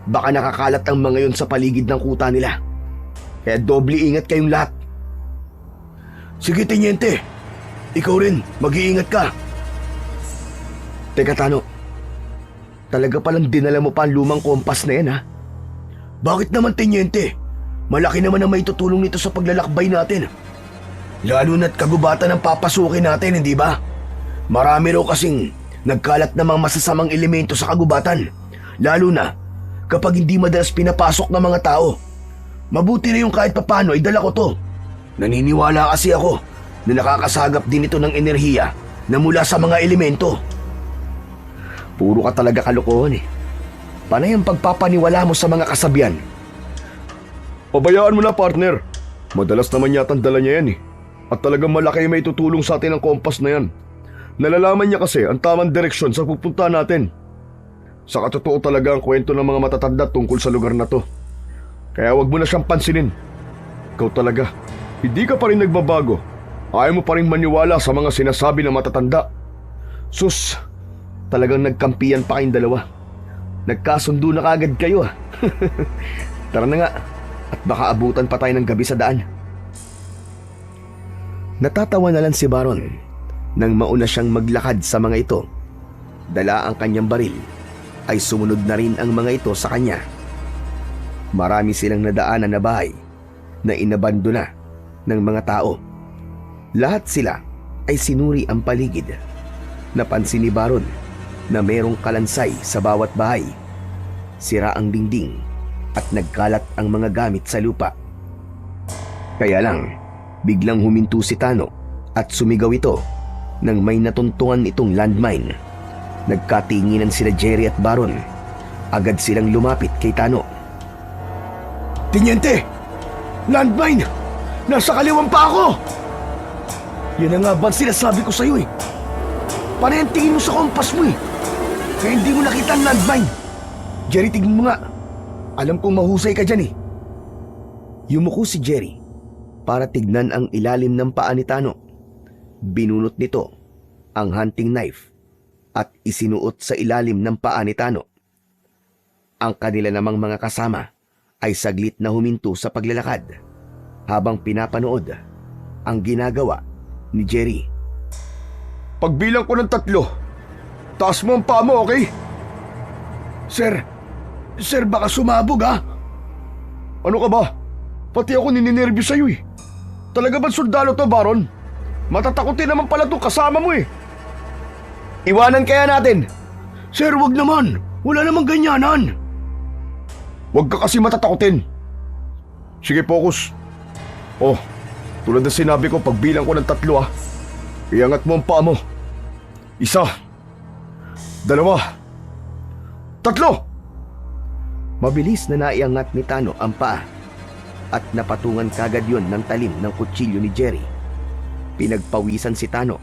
baka nakakalat ang mga yon sa paligid ng kuta nila. Kaya doble ingat kayong lahat. Sige, Tenyente. Ikaw rin, mag-iingat ka. Teka, Tano. Talaga palang dinala mo pa ang lumang kompas na yan, ha? Bakit naman, Tenyente? Malaki naman ang may tutulong nito sa paglalakbay natin. Lalo na't kagubatan ang papasukin natin, hindi ba? Marami raw kasing nagkalat na mga masasamang elemento sa kagubatan. Lalo na kapag hindi madalas pinapasok ng mga tao. Mabuti na yung kahit papano ay dala ko to. Naniniwala kasi ako na nakakasagap din ito ng enerhiya na mula sa mga elemento. Puro ka talaga kalokohan eh. Panay ang pagpapaniwala mo sa mga kasabihan. Pabayaan mo na, partner. Madalas naman yata ang dala niya yan eh. At talagang malaki may tutulong sa atin ang kompas na yan. Nalalaman niya kasi ang tamang direksyon sa pupunta natin. Sa katotoo talaga ang kwento ng mga matatanda tungkol sa lugar na to. Kaya wag mo na siyang pansinin. Ikaw talaga, hindi ka pa rin nagbabago. Ayaw mo pa rin maniwala sa mga sinasabi ng matatanda. Sus, talagang nagkampiyan pa kayong dalawa. Nagkasundo na kagad kayo ah. Tara na nga, at baka abutan pa tayo ng gabi sa daan. Natatawa na lang si Baron nang mauna siyang maglakad sa mga ito. Dala ang kanyang baril, ay sumunod na rin ang mga ito sa kanya. Marami silang nadaanan na bahay na inabandona ng mga tao. Lahat sila ay sinuri ang paligid. Napansin ni Baron na merong kalansay sa bawat bahay. Sira ang dingding at nagkalat ang mga gamit sa lupa. Kaya lang, biglang huminto si Tano at sumigaw ito nang may natuntungan itong landmine. Nagkatinginan sila Jerry at Baron. Agad silang lumapit kay Tano. Tenyente! Landmine! Nasa kaliwang pa ako! Yan ang nga ba sinasabi ko sa'yo eh. Panay ang tingin mo sa kompas mo eh. Kaya hindi mo nakita ang landmine. Jerry, tingin mo nga. Alam kong mahusay ka dyan eh. Yumuko si Jerry para tignan ang ilalim ng paa ni Tano. Binunot nito ang hunting knife at isinuot sa ilalim ng paa ni Tano. Ang kanila namang mga kasama ay saglit na huminto sa paglalakad habang pinapanood ang ginagawa ni Jerry. Pagbilang ko ng 3, taas mo ang paa mo, okay? Sir, baka sumabog ha? Ano ka ba? Pati ako nininervyos sa'yo eh. Talaga ba sundalo to, Baron? Matatakotin naman pala to kasama mo eh. Iwanan kaya natin? Sir, wag naman. Wala namang ganyanan. Huwag ka kasi matatakotin. Sige, focus. Oh, tulad na sinabi ko, pagbilang ko ng 3 ah. Iangat mo ang paa mo. 1, 2, 3. Mabilis na naiangat ni Tano ang paa at napatungan kagad yon ng talim ng kutsilyo ni Jerry. Pinagpawisan si Tano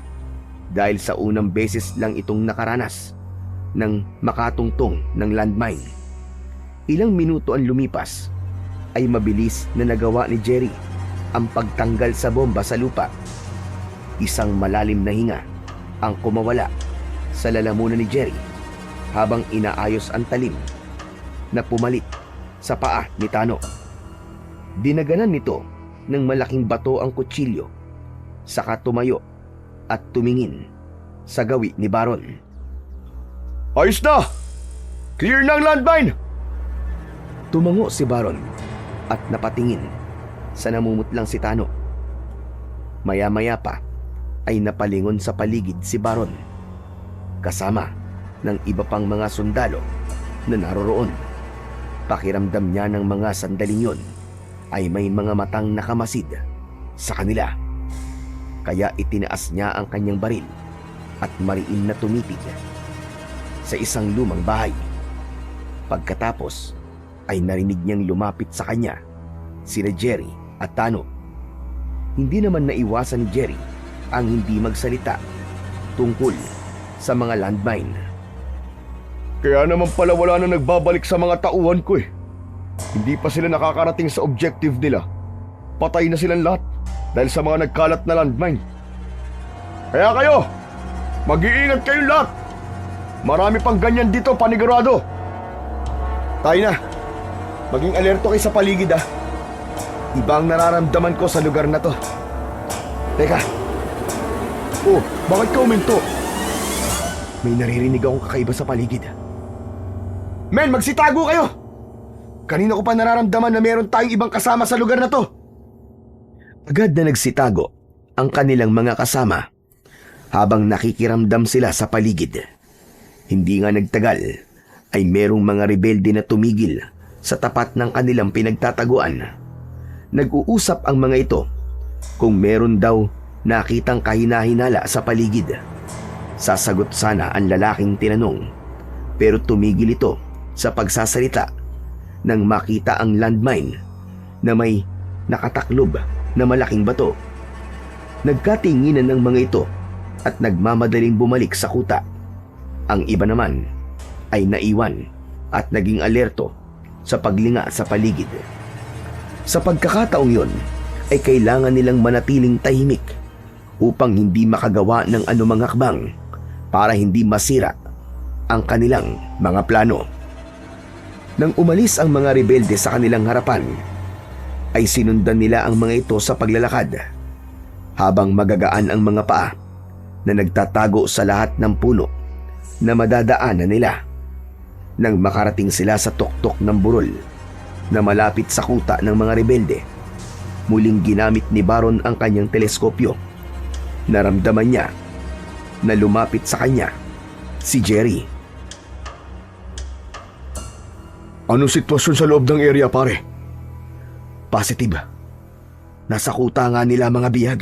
dahil sa unang beses lang itong nakaranas ng makatungtong ng landmine. Ilang minuto ang lumipas ay mabilis na nagawa ni Jerry ang pagtanggal sa bomba sa lupa. Isang malalim na hinga ang kumawala sa lalamunan ni Jerry habang inaayos ang talim na pumalit sa paa ni Tano. Dinaganan nito ng malaking bato ang kutsilyo, saka tumayo at tumingin sa gawi ni Baron. Ayos na! Clear na ang landmine! Tumango si Baron at napatingin sa namumutlang si Tano. Maya-maya pa ay napalingon sa paligid si Baron kasama ng iba pang mga sundalo na naroroon. Pakiramdam niya ng mga sandaling yon ay may mga matang nakamasid sa kanila. Kaya itinaas niya ang kanyang baril at mariin na tumitig sa isang lumang bahay. Pagkatapos ay narinig niyang lumapit sa kanya sina Jerry at Tano. Hindi naman naiwasan ni Jerry ang hindi magsalita tungkol sa mga landmine. Kaya naman pala wala na nagbabalik sa mga tauhan ko eh. Hindi pa sila nakakarating sa objective nila. Patay na silang lahat dahil sa mga nagkalat na landmine. Kaya kayo, mag-iingat kayong lahat. Marami pang ganyan dito, panigurado. Tayo na. Maging alerto kayo sa paligid ah. Iba ang nararamdaman ko sa lugar na to. Teka. Oh, bakit ka uminto? May naririnig akong kakaiba sa paligid. Men, magsitago kayo! Kanina ko pa nararamdaman na meron tayong ibang kasama sa lugar na to. Agad na nagsitago ang kanilang mga kasama habang nakikiramdam sila sa paligid. Hindi nga nagtagal ay merong mga rebelde na tumigil sa tapat ng kanilang pinagtataguan. Nag-uusap ang mga ito kung meron daw nakitang kahina-hinala sa paligid. Sasagot sana ang lalaking tinanong, pero tumigil ito sa pagsasalita nang makita ang landmine na may nakataklob na malaking bato. Nagkatinginan ng mga ito at nagmamadaling bumalik sa kuta. Ang iba naman ay naiwan at naging alerto sa paglinga sa paligid. Sa pagkakataong yon ay kailangan nilang manatiling tahimik upang hindi makagawa ng anumang hakbang para hindi masira ang kanilang mga plano. Nang umalis ang mga rebelde sa kanilang harapan, ay sinundan nila ang mga ito sa paglalakad habang magagaan ang mga paa na nagtatago sa lahat ng puno na madadaanan nila. Nang makarating sila sa tuktok ng burol na malapit sa kuta ng mga rebelde, muling ginamit ni Baron ang kanyang teleskopyo. Naramdaman niya na lumapit sa kanya si Jerry. Anong sitwasyon sa loob ng area, pare? Positive. Nasa kuta nga nila mga biyag.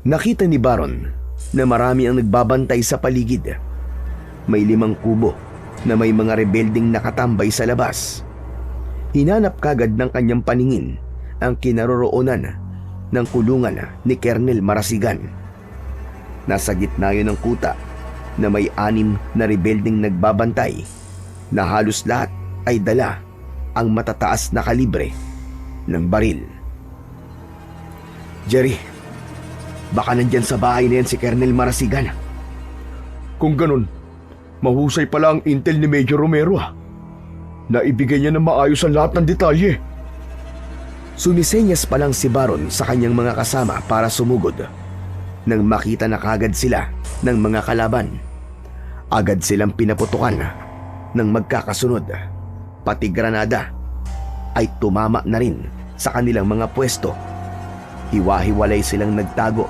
Nakita ni Baron na marami ang nagbabantay sa paligid. May 5 kubo na may mga rebelding nakatambay sa labas. Hinanap kagad ng kanyang paningin ang kinaroroonan ng kulungan ni Colonel Marasigan. Nasa gitna yun ng kuta na may 6 na rebelding nagbabantay na halos lahat ay dala ang matataas na kalibre ng baril. Jerry, baka nandyan sa bahay na yan si Colonel Marasigan. Kung ganun, mahusay pala ang intel ni Major Romero ah. Naibigay niya ng maayos ang lahat ng detalye. Sumisenyas pa lang si Baron sa kanyang mga kasama para sumugod. Nang makita na kagad sila ng mga kalaban, agad silang pinaputukan ng magkakasunod. Pati granada ay tumama na rin sa kanilang mga pwesto. Hiwa-hiwalay silang nagtago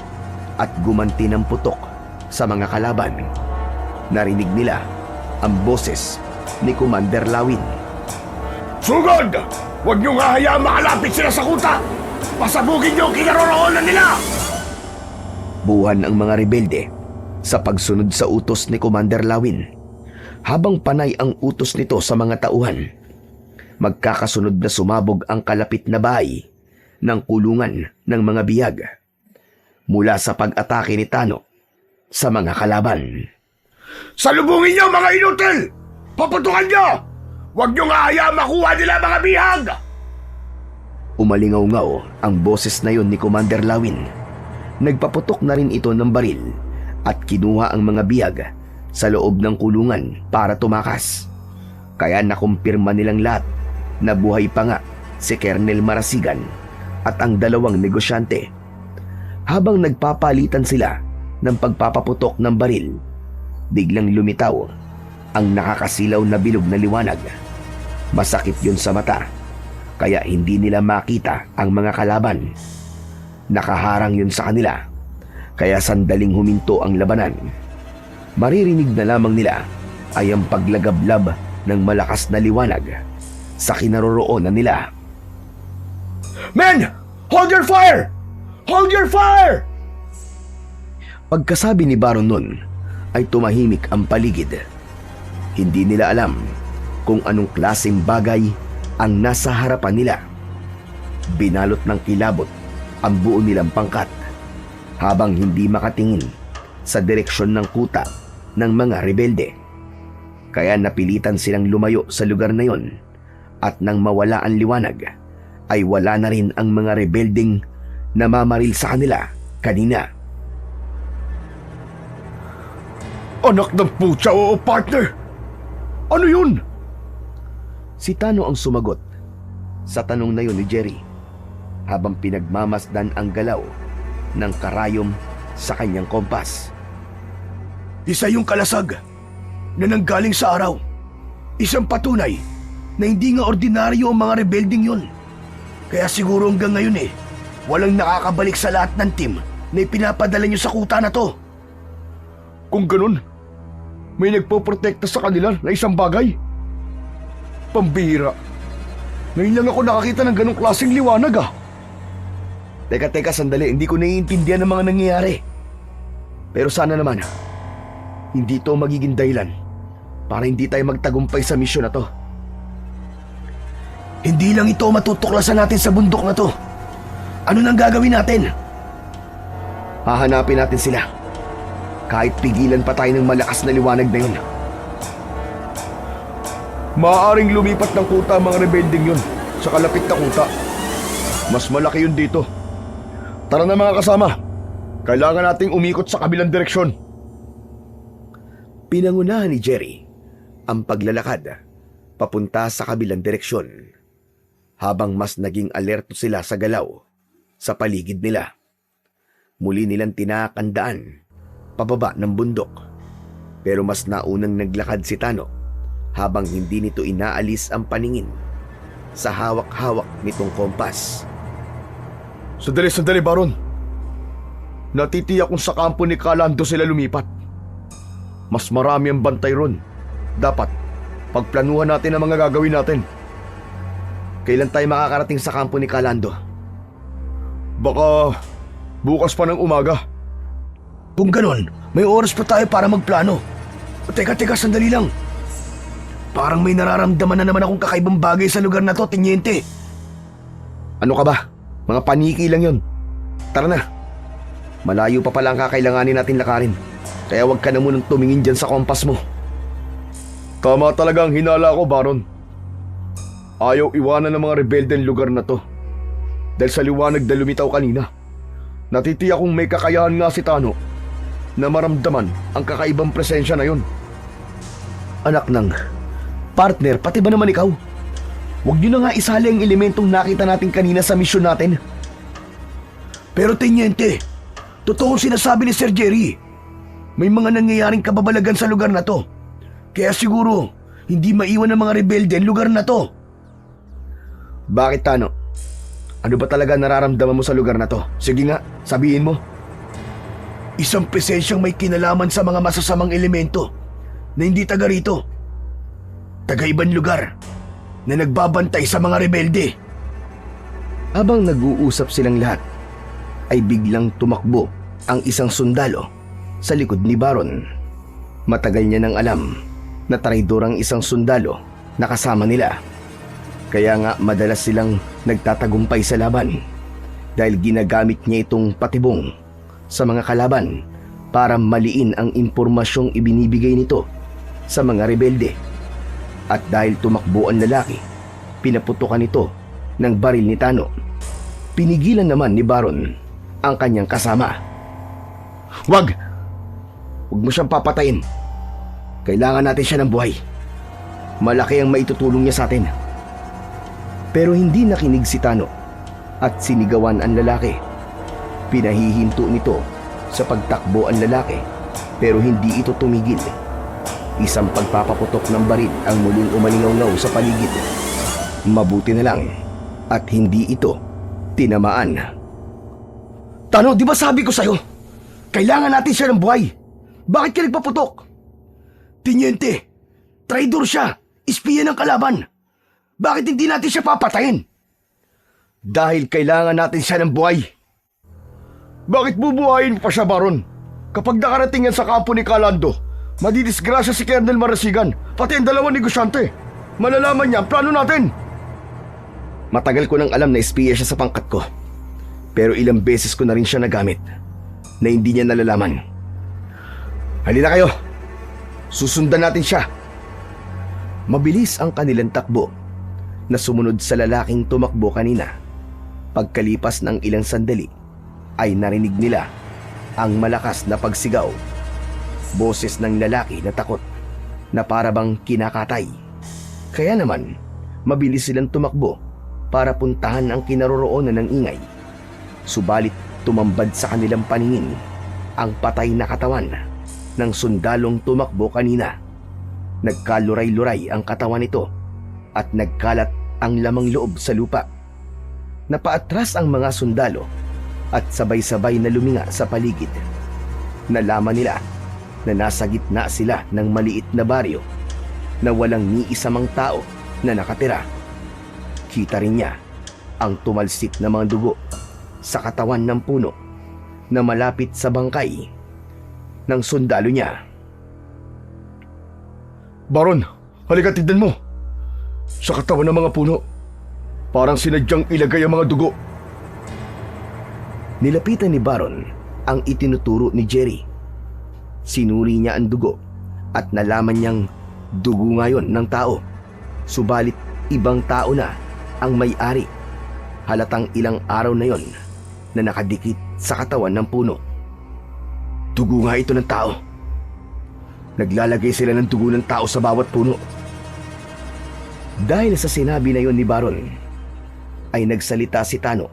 at gumanti ng putok sa mga kalaban. Narinig nila ang boses ni Commander Lawin. Sugod! Huwag niyong hahayaang makalapit sila sa kuta! Pasabugin niyo ang kinaroroonan nila! Buhan ang mga rebelde sa pagsunod sa utos ni Commander Lawin. Habang panay ang utos nito sa mga tauhan, magkakasunod na sumabog ang kalapit na bahay ng kulungan ng mga biyag mula sa pag-atake ni Tano sa mga kalaban. Salubungin niyo mga inutil! Paputukan niyo! Huwag niyong hahayaang makuha nila mga bihag! Umalingaw-ngaw ang boses na yon ni Commander Lawin. Nagpaputok na rin ito ng baril at kinuha ang mga biyag sa loob ng kulungan para tumakas. Kaya nakumpirma nilang lahat na buhay pa nga si Colonel Marasigan at ang dalawang negosyante. Habang nagpapalitan sila ng pagpapaputok ng baril, biglang lumitaw ang nakakasilaw na bilog na liwanag. Masakit yun sa mata, kaya hindi nila makita ang mga kalaban. Nakaharang yun sa kanila, kaya sandaling huminto ang labanan. Maririnig na lamang nila ay ang paglagablab ng malakas na liwanag sa kinaroroonan nila. Men! Hold your fire! Hold your fire! Pagkasabi ni Baron nun, ay tumahimik ang paligid. Hindi nila alam kung anong klaseng bagay ang nasa harapan nila. Binalot ng kilabot ang buo nilang pangkat habang hindi makatingin sa direksyon ng kuta ng mga rebelde. Kaya napilitan silang lumayo sa lugar na yon, at nang mawala ang liwanag ay wala na rin ang mga rebeldeng namamaril sa kanila kanina. Anak ng putya, oo partner! Ano yun? Si Tano ang sumagot sa tanong na yun ni Jerry habang pinagmamasdan ang galaw ng karayom sa kanyang kompas. Isa yung kalasag na nanggaling sa araw. Isang patunay na hindi nga ordinaryo ang mga rebelding yun. Kaya siguro hanggang ngayon walang nakakabalik sa lahat ng team na ipinapadala nyo sa kuta na to. Kung ganun, may nagpoprotekta sa kanila na isang bagay. Pambihira. Ngayon lang ako nakakita ng ganong klaseng liwanag Teka, sandali. Hindi ko naiintindihan ang mga nangyayari. Pero sana naman, hindi to magiging dahilan para hindi tayo magtagumpay sa misyon na to. Hindi lang ito matutuklasan natin sa bundok na to. Ano nang gagawin natin? Hahanapin natin sila. Kahit pigilan pa tayo ng malakas na liwanag na yun. Maaaring lumipat ng kuta ang mga rebelding yun sa kalapit na kuta. Mas malaki yun dito. Tara na mga kasama. Kailangan nating umikot sa kabilang direksyon. Pinangunahan ni Jerry ang paglalakad papunta sa kabilang direksyon habang mas naging alerto sila sa galaw sa paligid nila. Muli nilang tinakandaan pababa ng bundok, pero mas naunang naglakad si Tano habang hindi nito inaalis ang paningin sa hawak-hawak nitong kompas. Sandali, Baron. Natitiyak kung sa kampo ni Calando sila lumipat. Mas marami ang bantay ron. Dapat, pagplanuhan natin ang mga gagawin natin. Kailan tayo makakarating sa kampo ni Calando? Baka bukas pa ng umaga. Kung ganon, may oras pa tayo para magplano. Teka, sandali lang. Parang may nararamdaman na naman akong kakaibang bagay sa lugar na to, Tenyente. Ano ka ba? Mga paniki lang yon. Tara na. Malayo pa pala ang kakailanganin natin lakarin. Kaya huwag ka na munang tumingin dyan sa kompas mo. Tama talaga ang hinala ko, Baron. Ayaw iwanan ng mga rebelde ang lugar na to. Dahil sa liwanag na lumitaw kanina. Natitiyak kong may kakayahan nga si Tano na maramdaman ang kakaibang presensya na yun. Anak ng partner, pati ba naman ikaw? Huwag niyo na nga isali ang elementong nakita natin kanina sa misyon natin. Pero Tenyente, totoong sinasabi ni Sir Jerry. May mga nangyayaring kababalagan sa lugar na to. Kaya siguro, hindi maiwan ng mga rebelde ang lugar na to. Bakit, Tano? Ano ba talaga nararamdaman mo sa lugar na to? Sige nga, sabihin mo. Isang presensyang may kinalaman sa mga masasamang elemento na hindi taga rito. Taga ibang lugar na nagbabantay sa mga rebelde. Habang nag-uusap silang lahat, ay biglang tumakbo ang isang sundalo sa likod ni Baron. Matagal niya nang alam na traidor ang isang sundalo na kasama nila. Kaya nga madalas silang nagtatagumpay sa laban dahil ginagamit niya itong patibong sa mga kalaban para maliin ang impormasyong ibinibigay nito sa mga rebelde. At dahil tumakbo ang lalaki, pinaputukan ito ng baril ni Tano Pinigilan naman ni Baron ang kanyang kasama. Wag! Huwag mo siyang papatayin. Kailangan natin siya ng buhay. Malaki ang maitutulong niya sa atin. Pero hindi nakinig si Tano at sinigawan ang lalaki. Pinahihinto nito sa pagtakbo ang lalaki pero hindi ito tumigil. Isang pagpapaputok ng baril ang muling umalingaw sa paligid. Mabuti na lang at hindi ito tinamaan. Tano, di ba sabi ko sa'yo? Kailangan natin siya ng buhay. Bakit ka nagpaputok? Tiniente, traidor siya. Ispiya ng kalaban. Bakit hindi natin siya papatayin? Dahil kailangan natin siya ng buhay. Bakit bubuhayin pa siya, Baron? Kapag nakarating yan sa kampo ni Calando, madidisgrasya si Colonel Marasigan, pati ang dalawang negosyante. Malalaman niya ang plano natin. Matagal ko nang alam na espiya siya sa pangkat ko. Pero ilang beses ko na rin siya nagamit na hindi niya nalalaman. Halina kayo. Susundan natin siya. Mabilis ang kanilang takbo na sumunod sa lalaking tumakbo kanina. Pagkalipas ng ilang sandali ay narinig nila ang malakas na pagsigaw. Boses ng lalaki na takot na para bang kinakatay. Kaya naman, mabilis silang tumakbo para puntahan ang kinaroroonan ng ingay. Subalit tumambad sa kanilang paningin ang patay na katawan ng sundalong tumakbo kanina. Nagkaluray-luray ang katawan nito at nagkalat ang lamang loob sa lupa. Napaatras ang mga sundalo at sabay-sabay na luminga sa paligid. Nalaman nila na nasa gitna sila ng maliit na baryo na walang ni isa mang tao na nakatira. Kita rin niya ang tumalsik na mga dugo sa katawan ng puno na malapit sa bangkay ng sundalo niya. Baron, halika tignan mo. Sa katawan ng mga puno, parang sinadyang ilagay ang mga dugo. Nilapitan ni Baron ang itinuturo ni Jerry. Sinuri niya ang dugo at nalaman niyang dugo ngayon ng tao. Subalit ibang tao na ang may-ari. Halatang ilang araw na yon na nakadikit sa katawan ng puno. Dugo nga ito ng tao. Naglalagay sila ng dugo ng tao sa bawat puno. Dahil sa sinabi na yon ni Baron, ay nagsalita si Tano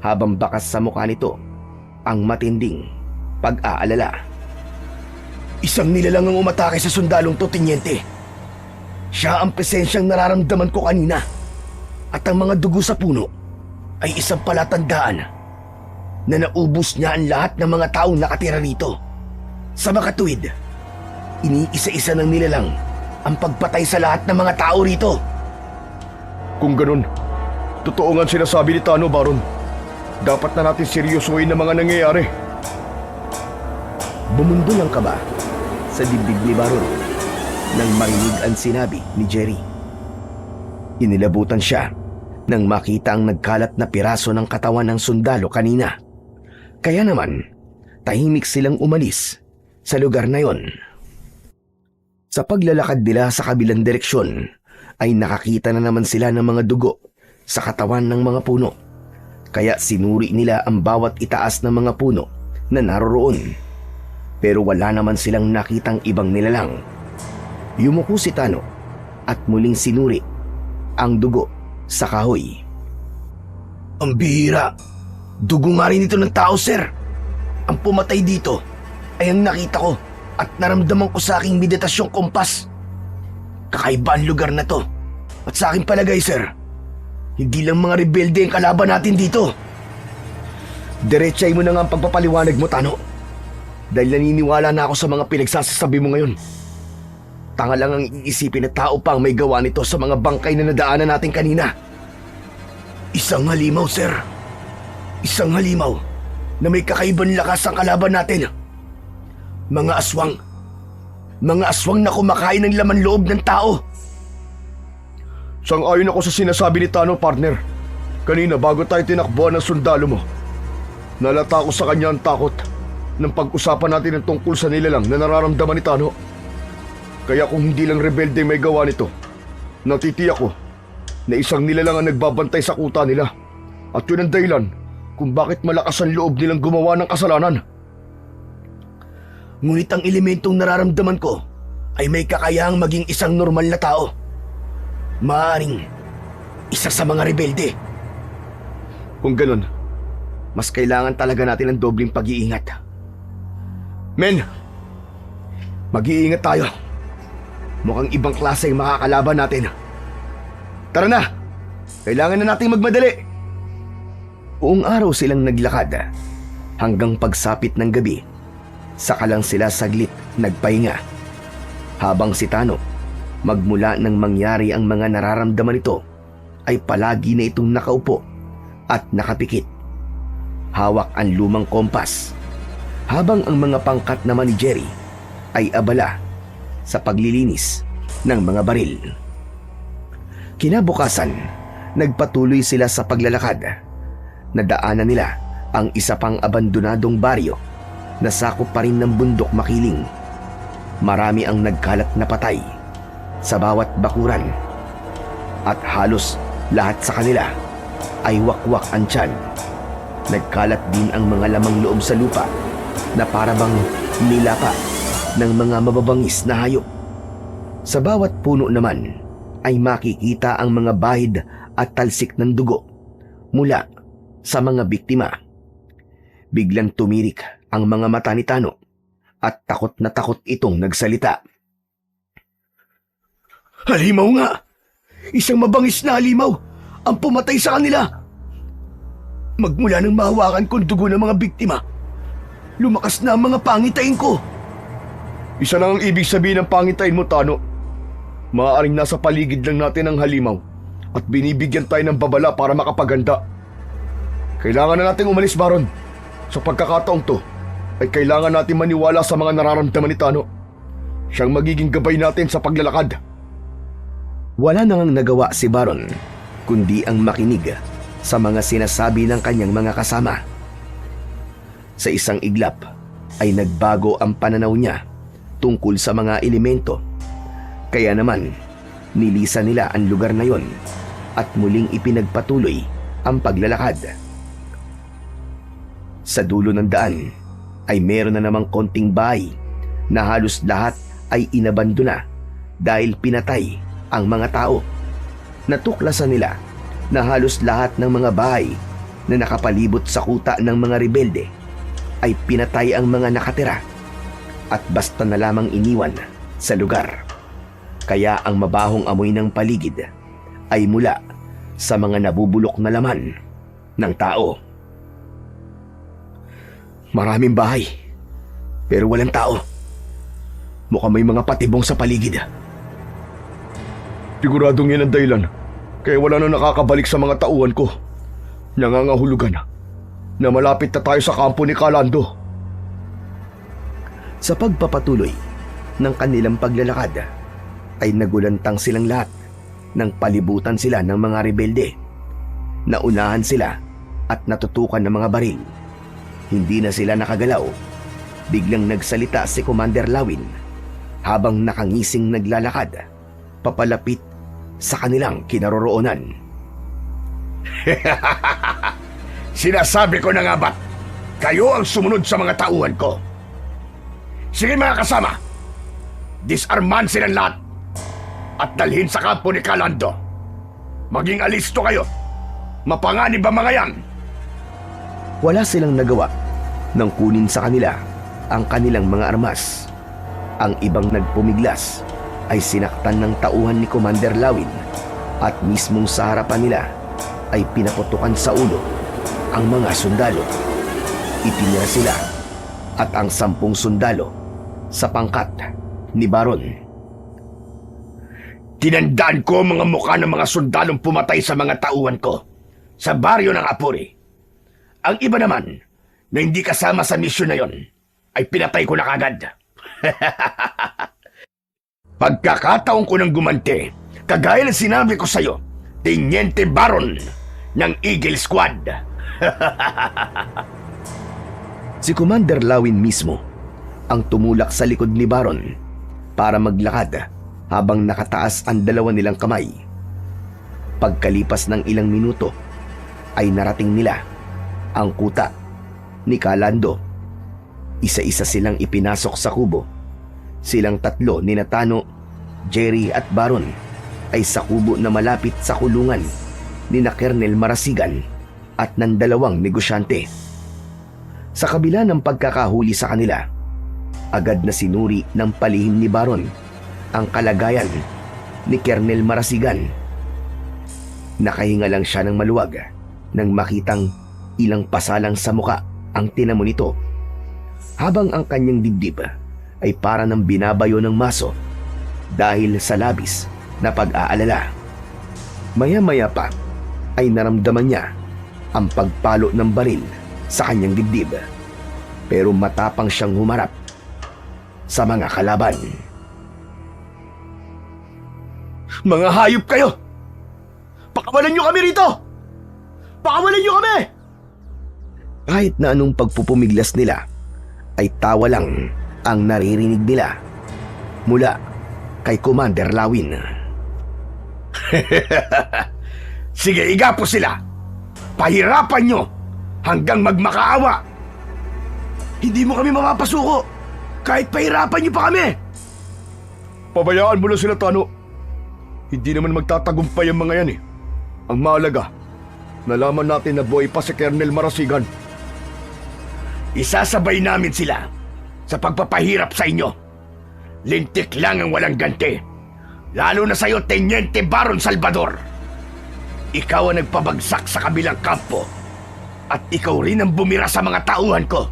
habang bakas sa mukha nito ang matinding pag-aalala. Isang nilalang ang umatake sa sundalong to, Tiniente. Siya ang presensyang nararamdaman ko kanina. At ang mga dugo sa puno ay isang palatandaan na naubos niya ang lahat ng mga taong nakatira rito. Sa makatuwid, iniisa-isa ng nilalang ang pagpatay sa lahat ng mga tao rito. Kung ganun, totoo nga ang sinasabi ni Tano, Baron. Dapat na natin seryosohin ang mga nangyayari. Bumundol ang kaba sa dibdib ni Baron nang marinig ang sinabi ni Jerry. Inilabutan siya nang makita ang nagkalat na piraso ng katawan ng sundalo kanina. Kaya naman, tahimik silang umalis sa lugar na yon. Sa paglalakad nila sa kabilang direksyon, ay nakakita na naman sila ng mga dugo sa katawan ng mga puno. Kaya sinuri nila ang bawat itaas ng mga puno na naroroon. Pero wala naman silang nakitang ibang nilalang. Yumuko si Tano at muling sinuri ang dugo sa kahoy. Ang bihira! Dugo nga rin ito ng tao, sir. Ang pumatay dito ay ang nakita ko at naramdaman ko sa aking meditasyong kompas. Kakaiba ang lugar na to. At sa aking palagay, sir, hindi lang mga rebelde ang kalaban natin dito. Diretsay mo na nga ang pagpapaliwanag mo, Tano. Dahil naniniwala na ako sa mga pinagsasasabi mo ngayon. Tanga lang ang iisipin na tao pa ang may gawa nito sa mga bangkay na nadaanan natin kanina. Isang halimaw, sir. Isang halimaw na may kakaibang lakas ang kalaban natin. Mga aswang. Mga aswang na kumakain ng laman loob ng tao. Sang-ayon ako sa sinasabi ni Tano, partner. Kanina bago tayo tinakbuhan ng sundalo mo, nalata ko sa kanya ang takot nang pag-usapan natin ang tungkol sa nilalang na nararamdaman ni Tano. Kaya kung hindi lang rebelde may gawa nito, natitiyak ko na isang nilalang ang nagbabantay sa kuta nila. At yun ang dahilan kung bakit malakas ang loob nilang gumawa ng kasalanan. Ngunit ang elementong nararamdaman ko ay may kakayahang maging isang normal na tao. Maaaring isa sa mga rebelde. Kung ganun, mas kailangan talaga natin ng dobling pag-iingat. Men, mag-iingat tayo. Mukhang ibang klase ang makakalaban natin. Tara na! Kailangan na nating magmadali! Buong araw silang naglakad hanggang pagsapit ng gabi. Saka lang sila saglit nagpahinga. Habang si Tano, magmula nang mangyari ang mga nararamdaman nito, ay palagi na itong nakaupo at nakapikit. Hawak ang lumang kompas, habang ang mga pangkat naman ni Jerry ay abala sa paglilinis ng mga baril. Kinabukasan, nagpatuloy sila sa paglalakad. Nadaanan nila ang isa pang abandonadong baryo na sakop pa rin ng bundok makiling. Marami ang nagkalat na patay sa bawat bakuran, at halos lahat sa kanila ay wakwak ang tiyan. Nagkalat din ang mga lamang loob sa lupa na parabang nilapa ng mga mababangis na hayop. Sa bawat puno naman ay makikita ang mga bahid at talsik ng dugo mula sa mga biktima. Biglang tumirik ang mga mata ni Tano at takot na takot itong nagsalita. Halimaw nga! Isang mabangis na halimaw ang pumatay sa kanila! Magmula nang mahawakan kong dugo ng mga biktima, lumakas na ang mga pangitain ko. Isa lang ang ibig sabihin ng pangitain mo, Tano. Maaaring nasa paligid lang natin ang halimaw at binibigyan tayo ng babala para makapaganda. Kailangan na nating umalis, Baron. Sa pagkakataong to, ay kailangan natin maniwala sa mga nararamdaman ni Tano. Siyang magiging gabay natin sa paglalakad. Wala nang nagawa si Baron kundi ang makinig sa mga sinasabi ng kanyang mga kasama. Sa isang iglap ay nagbago ang pananaw niya tungkol sa mga elemento. Kaya naman, nilisan nila ang lugar na yon at muling ipinagpatuloy ang paglalakad. Sa dulo ng daan ay meron na namang konting bahay na halos lahat ay inabandona dahil pinatay ang mga tao. Natuklasan nila na halos lahat ng mga bahay na nakapalibot sa kuta ng mga rebelde ay pinatay ang mga nakatira at basta na lamang iniwan sa lugar. Kaya ang mabahong amoy ng paligid ay mula sa mga nabubulok na laman ng tao. Maraming bahay, pero walang tao. Mukhang may mga patibong sa paligid. Siguradong yan ang dahilan, kaya wala na nakakabalik sa mga tauhan ko. Nangangahulugan na malapit na tayo sa kampo ni Kalando. Sa pagpapatuloy ng kanilang paglalakad, ay nagulantang silang lahat nang palibutan sila ng mga rebelde. Naunahan sila at natutukan ng mga baril. Hindi na sila nakagalaw. Biglang nagsalita si Commander Lawin habang nakangising naglalakad papalapit sa kanilang kinaroroonan. Sinasabi ko na nga ba't kayo ang sumunod sa mga tauhan ko? Sige mga kasama, disarman silang lahat at dalhin sa kampo ni Kalando. Maging alisto kayo. Mapanganib ang mga yan. Wala silang nagawa nang kunin sa kanila ang kanilang mga armas. Ang ibang nagpumiglas ay sinaktan ng tauhan ni Commander Lawin at mismong sa harapan nila ay pinaputukan sa ulo ang mga sundalo. Itinira sila at ang 10 sundalo sa pangkat ni Baron. Tinandaan ko mga mukha ng mga sundalong pumatay sa mga tauhan ko sa baryo ng Apuri. Ang iba naman na hindi kasama sa misyon na yon ay pinatay ko na kagad. Pagkakataon ko ng gumante, kagaya ng sinabi ko sa'yo, Teniente Baron ng Eagle Squad. Si Commander Lawin mismo ang tumulak sa likod ni Baron para maglakad habang nakataas ang dalawa nilang kamay. Pagkalipas ng ilang minuto ay narating nila ang kuta ni Kalando. Isa-isa silang ipinasok sa kubo. Silang tatlo ni Natano, Jerry at Baron ay sa kubo na malapit sa kulungan ni na Kernel Marasigan at ng dalawang negosyante. Sa kabila ng pagkakahuli sa kanila, agad na sinuri ng palihim ni Baron ang kalagayan ni Kernel Marasigan. Nakahinga lang siya ng maluwag nang makitang ilang pasalang sa muka ang tinamo nito, habang ang kanyang dibdib ay para ng binabayo ng maso dahil sa labis na pag-aalala. Maya-maya pa ay naramdaman niya ang pagpalo ng baril sa kanyang dibdib, pero matapang siyang humarap sa mga kalaban. Mga hayop kayo! Pakawalan niyo kami rito! Pakawalan niyo kami! Kahit na anong pagpupumiglas nila, ay tawa lang ang naririnig nila mula kay Commander Lawin. Sige, igapos sila. Pahirapan nyo hanggang magmakaawa. Hindi mo kami mapapasuko kahit pahirapan nyo pa kami. Pabayaan mo na sila, Tano. Hindi naman magtatagumpay ang mga yan eh. Ang mahalaga, nalaman natin na buhay pa si Kernel Marasigan. Isasabay namin sila sa pagpapahirap sa inyo. Lintik lang ang walang ganti. Lalo na sa'yo, Teniente Baron Salvador. Ikaw ang nagpabagsak sa kabilang kampo. At ikaw rin ang bumira sa mga tauhan ko.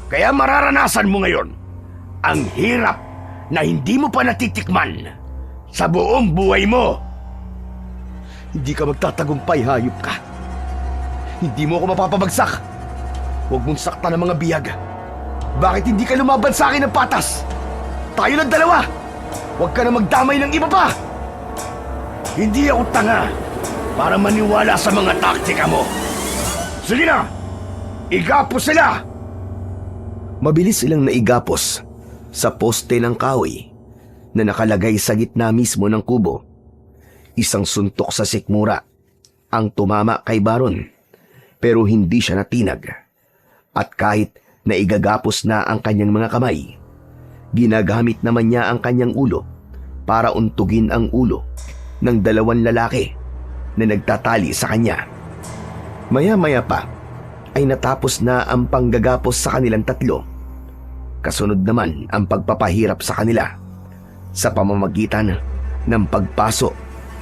Kaya mararanasan mo ngayon ang hirap na hindi mo pa natitikman sa buong buhay mo. Hindi ka magtatagumpay, hayop ka. Hindi mo ako mapapabagsak. Huwag mong saktan ng mga biyag. Bakit hindi ka lumaban sa akin ng patas? Tayo ng dalawa. Huwag ka na magdamay ng iba pa. Hindi ako tanga para maniwala sa mga taktika mo. Sige na! Igapos sila! Mabilis silang naigapos sa poste ng kahoy na nakalagay sa gitna mismo ng kubo. Isang suntok sa sikmura ang tumama kay Baron, pero hindi siya natinag. At kahit naigagapos na ang kanyang mga kamay, ginagamit naman niya ang kanyang ulo para untugin ang ulo ng dalawang lalaki na nagtatali sa kanya. Maya-maya pa ay natapos na ang panggagapos sa kanilang tatlo. Kasunod naman ang pagpapahirap sa kanila sa pamamagitan ng pagpaso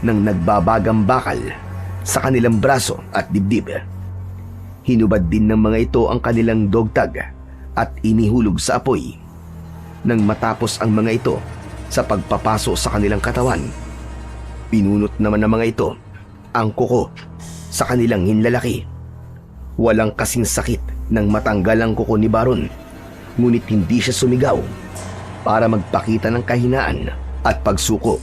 ng nagbabagang bakal sa kanilang braso at dibdib. Hinubad din ng mga ito ang kanilang dogtag at inihulog sa apoy. Nang matapos ang mga ito sa pagpapaso sa kanilang katawan, pinunot naman ng mga ito ang kuko sa kanilang hinlalaki. Walang kasing sakit nang matanggal ang kuko ni Baron, ngunit hindi siya sumigaw para magpakita ng kahinaan at pagsuko.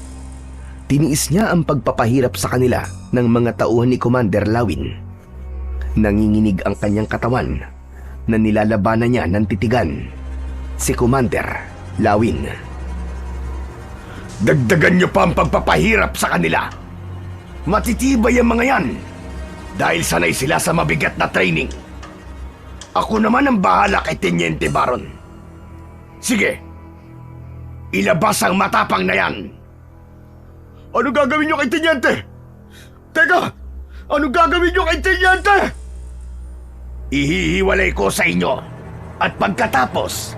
Tiniis niya ang pagpapahirap sa kanila ng mga tauhan ni Commander Lawin. Nanginginig ang kanyang katawan na nilalabanan niya ng titigan si Commander Lawin. Dagdagan nyo pa ang pagpapahirap sa kanila. Matitibay ang mga yan dahil sanay sila sa mabigat na training. Ako naman ang bahala kay Teniente Baron. Sige, ilabas ang matapang na yan. Ano gagawin niyo kay Teniente? Teka! Ano gagawin niyo kay Teniente? Ihihiwalay ko sa inyo at pagkatapos,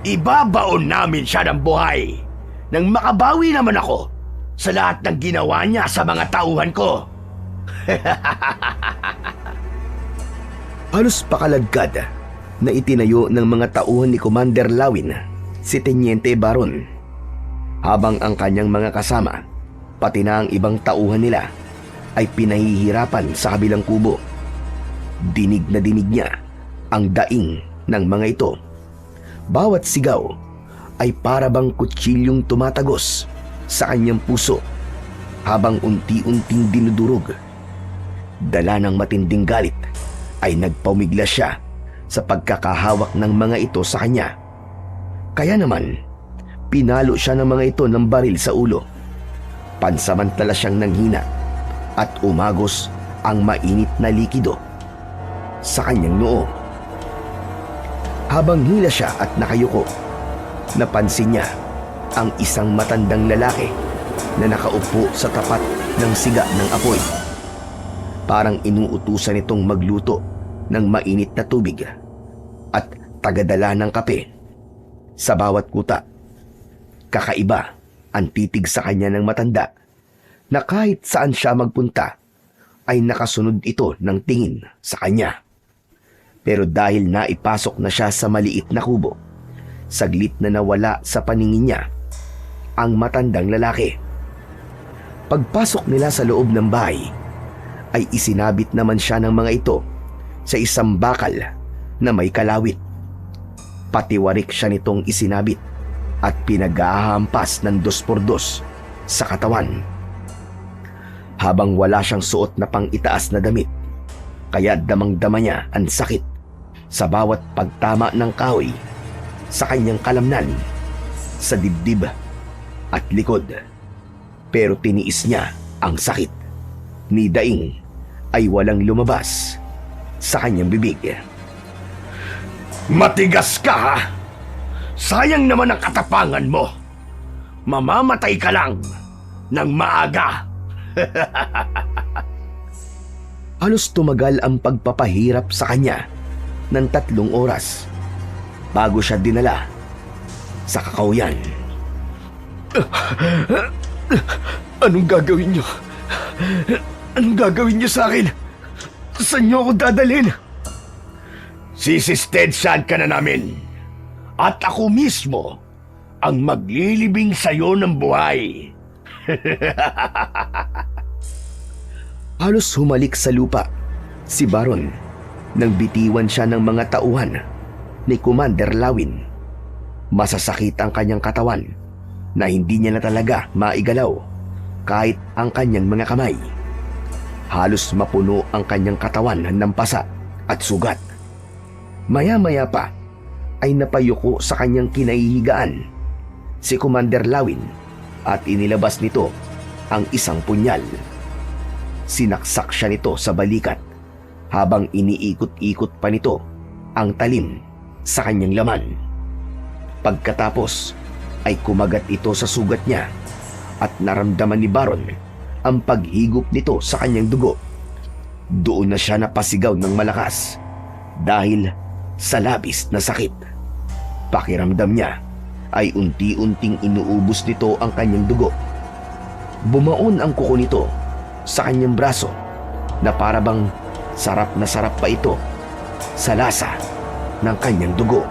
ibabaon namin siya ng buhay nang makabawi naman ako sa lahat ng ginawa niya sa mga tauhan ko. Halos pakaladkad na itinayo ng mga tauhan ni Commander Lawin si Teniente Baron, habang ang kanyang mga kasama, pati na ang ibang tauhan nila, ay pinahihirapan sa kabilang kubo. Dinig na dinig niya ang daing ng mga ito. Bawat sigaw ay para bang kutsilyong tumatagos sa kanyang puso habang unti-unting dinudurog. Dala ng matinding galit ay nagpumiglas siya sa pagkakahawak ng mga ito sa kanya. Kaya naman, pinalo siya ng mga ito ng baril sa ulo. Pansamantala siyang nanghina at umagos ang mainit na likido sa kanyang noo. Habang hila siya at nakayuko, napansin niya ang isang matandang lalaki na nakaupo sa tapat ng siga ng apoy. Parang inuutusan itong magluto ng mainit na tubig at tagadala ng kape sa bawat kuta. Kakaiba ang titig sa kanya ng matanda na kahit saan siya magpunta ay nakasunod ito ng tingin sa kanya. Pero dahil naipasok na siya sa maliit na kubo, saglit na nawala sa paningin niya ang matandang lalaki. Pagpasok nila sa loob ng bahay, ay isinabit naman siya ng mga ito sa isang bakal na may kalawit. Patiwarik siya nitong isinabit at pinaghahampas ng 2x2 sa katawan. Habang wala siyang suot na pang-itaas na damit, kaya damang-dama niya ang sakit sa bawat pagtama ng kahoy sa kanyang kalamnan, sa dibdib at likod. Pero tiniis niya ang sakit. Ni daing ay walang lumabas sa kanyang bibig. Matigas ka, ha? Sayang naman ang katapangan mo. Mamamatay ka lang ng maaga. Halos tumagal ang pagpapahirap sa kanya ng 3 oras bago siya dinala sa kakauyan. Anong gagawin niyo? Anong gagawin niyo sa akin? Saan niyo ako dadalhin? Sisistensyahan ka na namin. At ako mismo ang maglilibing sa'yo ng buhay. Halos humalik sa lupa si Baron nang bitiwan siya ng mga tauhan ni Commander Lawin. Masasakit ang kanyang katawan na hindi niya na talaga maigalaw kahit ang kanyang mga kamay. Halos mapuno ang kanyang katawan ng pasa at sugat. Maya-maya pa ay napayuko sa kanyang kinahihigaan si Commander Lawin at inilabas nito ang isang punyal. Sinaksak siya nito sa balikat habang iniikot-ikot pa nito ang talim sa kanyang laman. Pagkatapos ay kumagat ito sa sugat niya at naramdaman ni Baron ang paghigop nito sa kanyang dugo. Doon na siya napasigaw ng malakas dahil sa labis na sakit. Pakiramdam niya ay unti-unting inuubos nito ang kanyang dugo. Bumaon ang kuko nito sa kanyang braso na parabang sarap na sarap pa ito sa lasa ng kanyang dugo.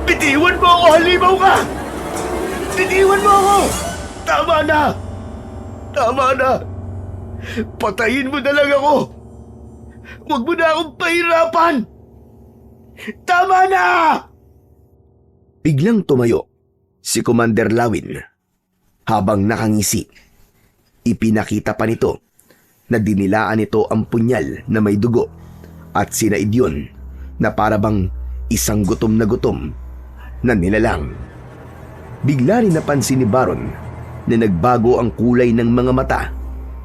Bitiwan mo ako, halimaw ka! Bitiwan mo ako! Tama na! Tama na! Patayin mo na lang ako! Huwag mo na akong pahirapan! Tama na! Biglang tumayo si Commander Lawin habang nakangisi. Ipinakita pa nito na dinilaan nito ang punyal na may dugo at sinaid yun na parabang isang gutom na nilalang. Bigla rin napansin ni Baron na nagbago ang kulay ng mga mata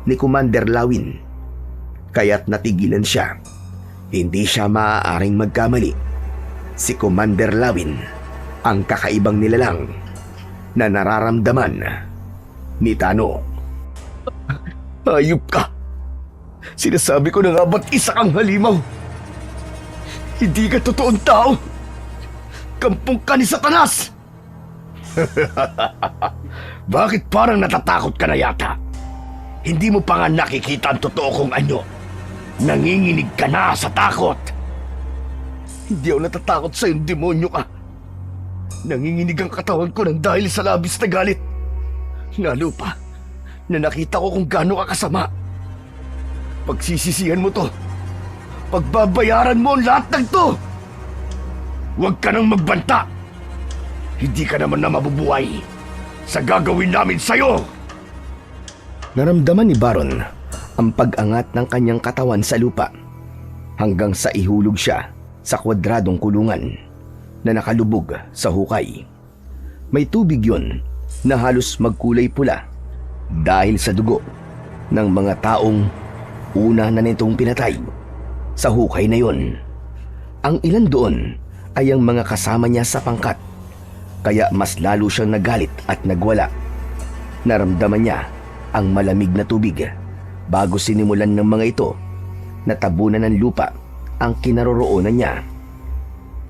ni Commander Lawin. Kaya't natigilan siya. Hindi siya maaaring magkamali. Si Commander Lawin ang kakaibang nilalang na nararamdaman ni Tano. Hayop ka! Sinasabi ko na nga ba't isa kang halimaw? Hindi ka totoong tao! Kampong ka ni Satanas! Bakit parang natatakot ka na yata? Hindi mo pa nga nakikita ang totoo kong anyo. Nanginginig ka na sa takot. Hindi ako natatakot sa iyong demonyo ka. Nanginginig ang katawan ko ng dahil sa labis na galit. Lalo pa na nakita ko kung gaano ka kasama. Pagsisisihan mo to. Pagbabayaran mo ang lahat ng to. Huwag ka nang magbanta. Hindi ka naman na mabubuhay sa gagawin namin sa'yo. Naramdaman ni Baron ang pag-angat ng kanyang katawan sa lupa hanggang sa ihulog siya sa kwadradong kulungan na nakalubog sa hukay. May tubig yun na halos magkulay pula dahil sa dugo ng mga taong una na nitong pinatay sa hukay na yon. Ang ilan doon ay ang mga kasama niya sa pangkat, kaya mas lalo siyang nagalit at nagwala. Naramdaman niya ang malamig na tubig bago sinimulan ng mga ito na tabunan ng lupa ang kinaroroonan niya.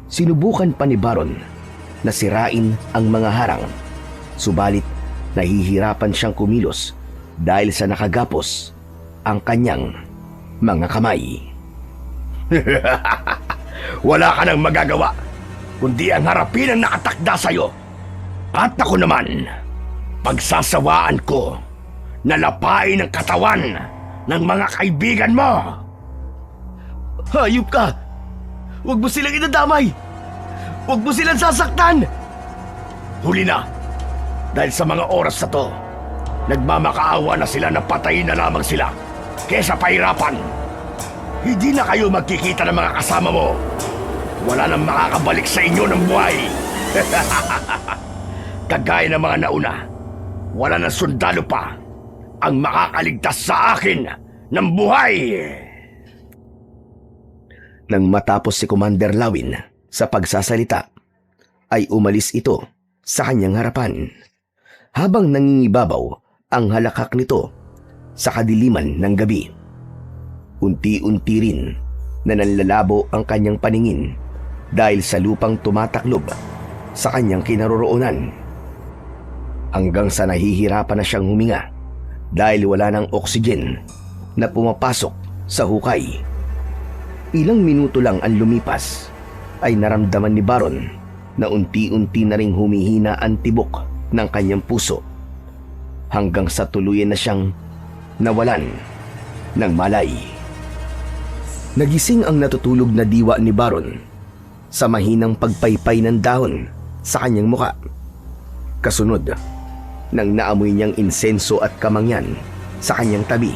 Sinubukan pa ni Baron na sirain ang mga harang, subalit nahihirapan siyang kumilos dahil sa nakagapos ang kanyang mga kamay. Wala ka nang magagawa kundi ang harapin ang nakatakda sa'yo. At ako naman, pagsasawaan ko na lapain ang katawan ng mga kaibigan mo. Hayop ka! Huwag mo silang idadamay! Huwag mo silang sasaktan! Huli na. Dahil sa mga oras na to, nagmamakaawa na sila na patayin na lamang sila kesa pahirapan. Hindi na kayo magkikita ng mga kasama mo. Wala nang makakabalik sa inyo ng buhay. Kagaya ng mga nauna, wala nang sundalo pa ang makakaligtas sa akin ng buhay. Nang matapos si Commander Lawin sa pagsasalita, ay umalis ito sa kanyang harapan, habang nangingibabaw ang halakak nito sa kadiliman ng gabi. Unti-unti rin na nanlalabo ang kanyang paningin dahil sa lupang tumataklob sa kanyang kinaroroonan, hanggang sa nahihirapan na siyang huminga dahil wala ng oksigen na pumapasok sa hukay. Ilang minuto lang ang lumipas ay naramdaman ni Baron na unti-unti na ring humihina ang tibok ng kanyang puso, hanggang sa tuluyan na siyang nawalan ng malay. Nagising ang natutulog na diwa ni Baron sa mahinang pagpaypay ng dahon sa kanyang muka. Kasunod, nang naamoy niyang insenso at kamangyan sa kanyang tabi,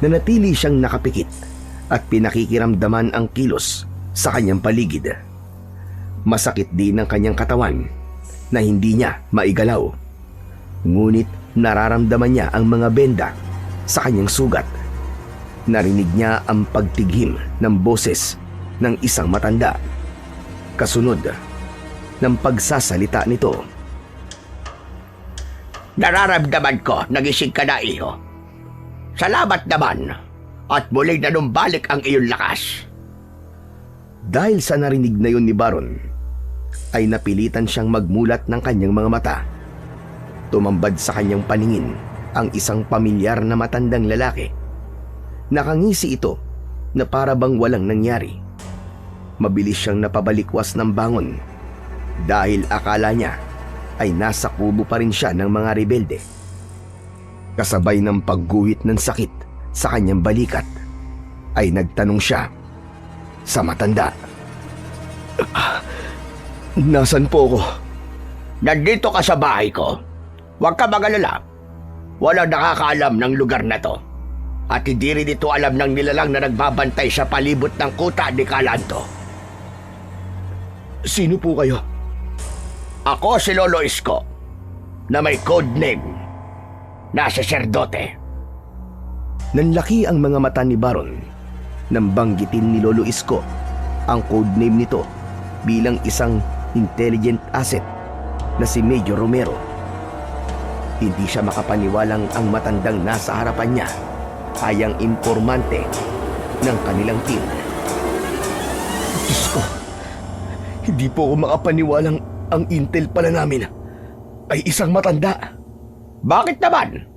nanatili siyang nakapikit at pinakikiramdaman ang kilos sa kanyang paligid. Masakit din ang kanyang katawan na hindi niya maigalaw, ngunit nararamdaman niya ang mga benda sa kanyang sugat. Narinig niya ang pagtighim ng boses ng isang matanda. Kasunod ng pagsasalita nito. Nararamdaman ko nagising ka na, iho. Salamat naman at muling nanumbalik ang iyong lakas. Dahil sa narinig na yun ni Baron, ay napilitan siyang magmulat ng kanyang mga mata. Tumambad sa kanyang paningin ang isang pamilyar na matandang lalaki. Nakangisi ito na para bang walang nangyari. Mabilis siyang napabalikwas ng bangon dahil akala niya ay nasa kubo pa rin siya ng mga rebelde. Kasabay ng pagguhit ng sakit sa kanyang balikat, ay nagtanong siya sa matanda. Nasaan po ako? Nandito ka sa bahay ko. Huwag ka mag-alala. Walang nakakaalam ng lugar na to. At hindi rin ito alam ng nilalang na nagbabantay sa palibot ng kuta ni Kalanto. Sino po kayo? Ako si Lolo Isko, na may codename na Saserdote. Nanlaki ang mga mata ni Baron nang banggitin ni Lolo Isko ang codename nito bilang isang intelligent asset na si Major Romero. Hindi siya makapaniwalang ang matandang nasa harapan niya ay ang impormante ng kanilang team. Diyos ko, hindi po ako makapaniwalang ang intel pala namin ay isang matanda. Bakit naman?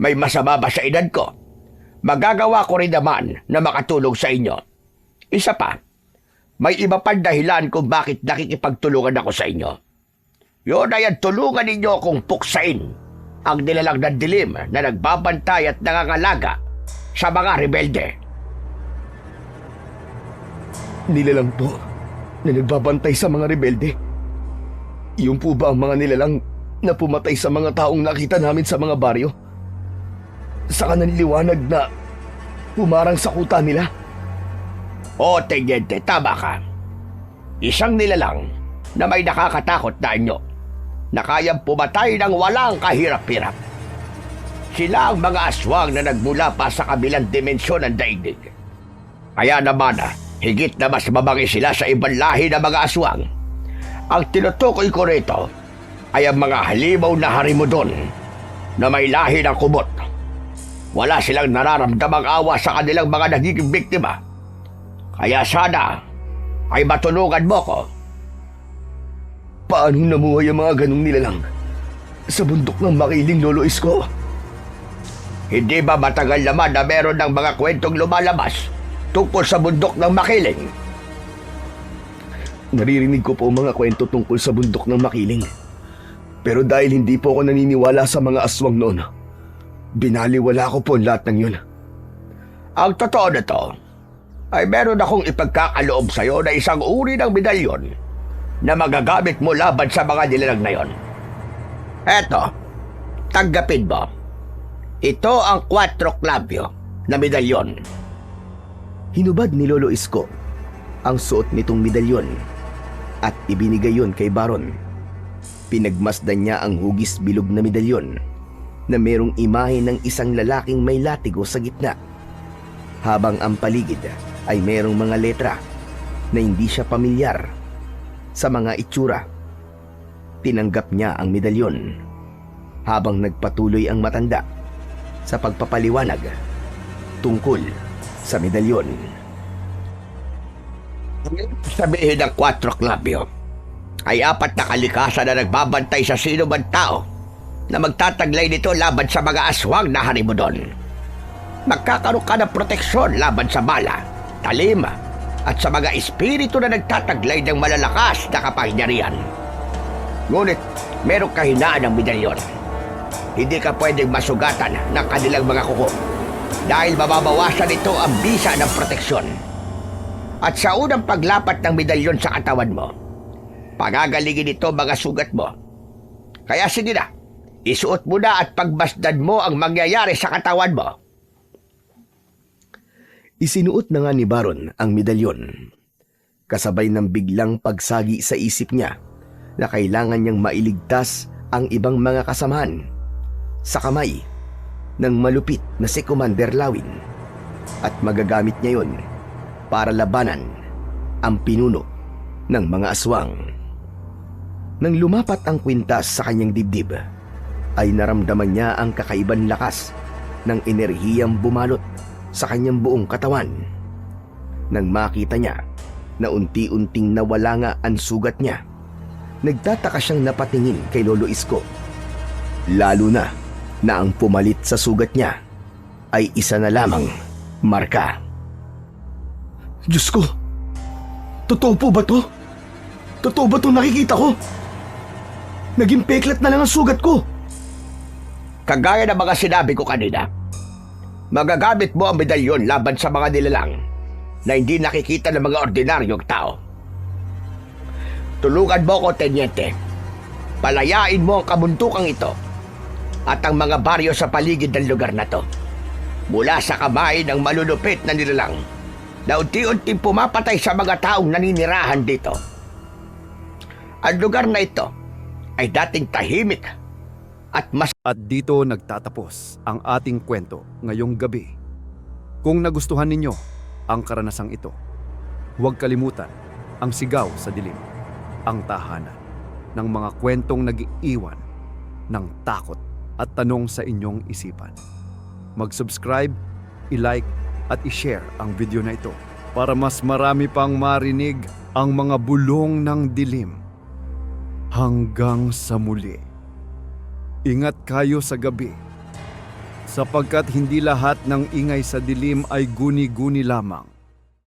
May masama ba sa edad ko? Magagawa ko rin naman na makatulong sa inyo. Isa pa, may iba pang dahilan kung bakit nakikipagtulungan ako sa inyo. Yun ay ang tulungan ninyo akong puksain ang nilalang ng dilim na nagbabantay at nangangalaga sa mga rebelde. Nilalang po na nagbabantay sa mga rebelde? Iyon po ba ang mga nilalang na pumatay sa mga taong nakita namin sa mga baryo? Saka nanliwanag na humarang sa kuta nila? O, Teniente, tama ka. Isang nilalang na may nakakatakot na anyo, na kayang pumatay ng walang kahirap-hirap. Sila ang mga aswang na nagmula pa sa kabilang dimensyon ng daigdig. Kaya naman, higit na mas mabangi sila sa ibang lahi ng mga aswang. Ang tinutukoy ko rito ay ang mga halimaw na harimudon na may lahi ng kumot. Wala silang nararamdamang awa sa kanilang mga nagiging biktima. Kaya sana ay matulungan mo ko. Paano namuhay ang mga ganong nilalang? Sa bundok ng Makiling, Lolo Isko. Hindi ba matagal naman na meron ng mga kwentong lumalabas tungkol sa bundok ng Makiling? Naririnig ko po mga kwento tungkol sa bundok ng Makiling. Pero dahil hindi po ako naniniwala sa mga aswang noon, binaliwala ko po lahat ng yun. Ang totoo na to ay meron akong ipagkakaloob sa'yo na isang uri ng medalyon na magagamit mo laban sa mga nilalang na yon. Eto, tanggapin mo. Ito ang 4 Clavio na medalyon. Hinubad ni Lolo Isko ang suot nitong medalyon at ibinigay yon kay Baron. Pinagmasdan niya ang hugis bilog na medalyon na merong imahe ng isang lalaking may latigo sa gitna, habang ang paligid ay merong mga letra na hindi siya pamilyar sa mga itsura. Tinanggap niya ang medalyon habang nagpatuloy ang matanda sa pagpapaliwanag tungkol sa medalyon. Sabihin ng 4 Clavio ay 4 na kalikasan na nagbabantay sa sino man tao na magtataglay nito laban sa mga aswang na harimudon. Magkakaroon ka ng proteksyon laban sa bala, talim, at sa mga espiritu na nagtataglay ng malalakas na kapangyarihan. Ngunit merong kahinaan ng medalyon. Hindi ka pwedeng masugatan ng kanilang mga kuko dahil mababawasan ito ang bisa ng proteksyon. At sa unang paglapat ng medalyon sa katawan mo, pagagalingin ito mga sugat mo. Kaya sige na, isuot mo na at pagbasdan mo ang mangyayari sa katawan mo. Isinuot na nga ni Baron ang medalyon, kasabay ng biglang pagsagi sa isip niya na kailangan niyang mailigtas ang ibang mga kasamahan sa kamay ng malupit na si Commander Lawin, at magagamit niya yon para labanan ang pinuno ng mga aswang. Nang lumapat ang kwintas sa kanyang dibdib, ay naramdaman niya ang kakaibang lakas ng enerhiyang bumalot sa kanyang buong katawan. Nang makita niya na unti-unting nawala nga ang sugat niya, nagtataka siyang napatingin kay Lolo Isko. Lalo na ang pumalit sa sugat niya ay isa na lamang marka. Diyos ko! Totoo po ba to? Totoo ba itong nakikita ko? Naging peklat na lang ang sugat ko. Kagaya ng mga sinabi ko kanina, magagamit mo ang medalyon laban sa mga nilalang na hindi nakikita ng mga ordinaryong tao. Tulungan mo ko, Tenyente. Palayain mo ang kabuntukang ito at ang mga baryo sa paligid ng lugar na to mula sa kamay ng malulupit na nilalang na unti-unting pumapatay sa mga taong naninirahan dito. Ang lugar na ito ay dating tahimik at mas... At dito nagtatapos ang ating kwento ngayong gabi. Kung nagustuhan ninyo ang karanasang ito, huwag kalimutan ang Sigaw sa Dilim, ang tahanan ng mga kwentong nag-iiwan ng takot at tanong sa inyong isipan. Mag-subscribe, i-like at i-share ang video na ito para mas marami pang marinig ang mga bulong ng dilim. Hanggang sa muli. Ingat kayo sa gabi, sapagkat hindi lahat ng ingay sa dilim ay guni-guni lamang.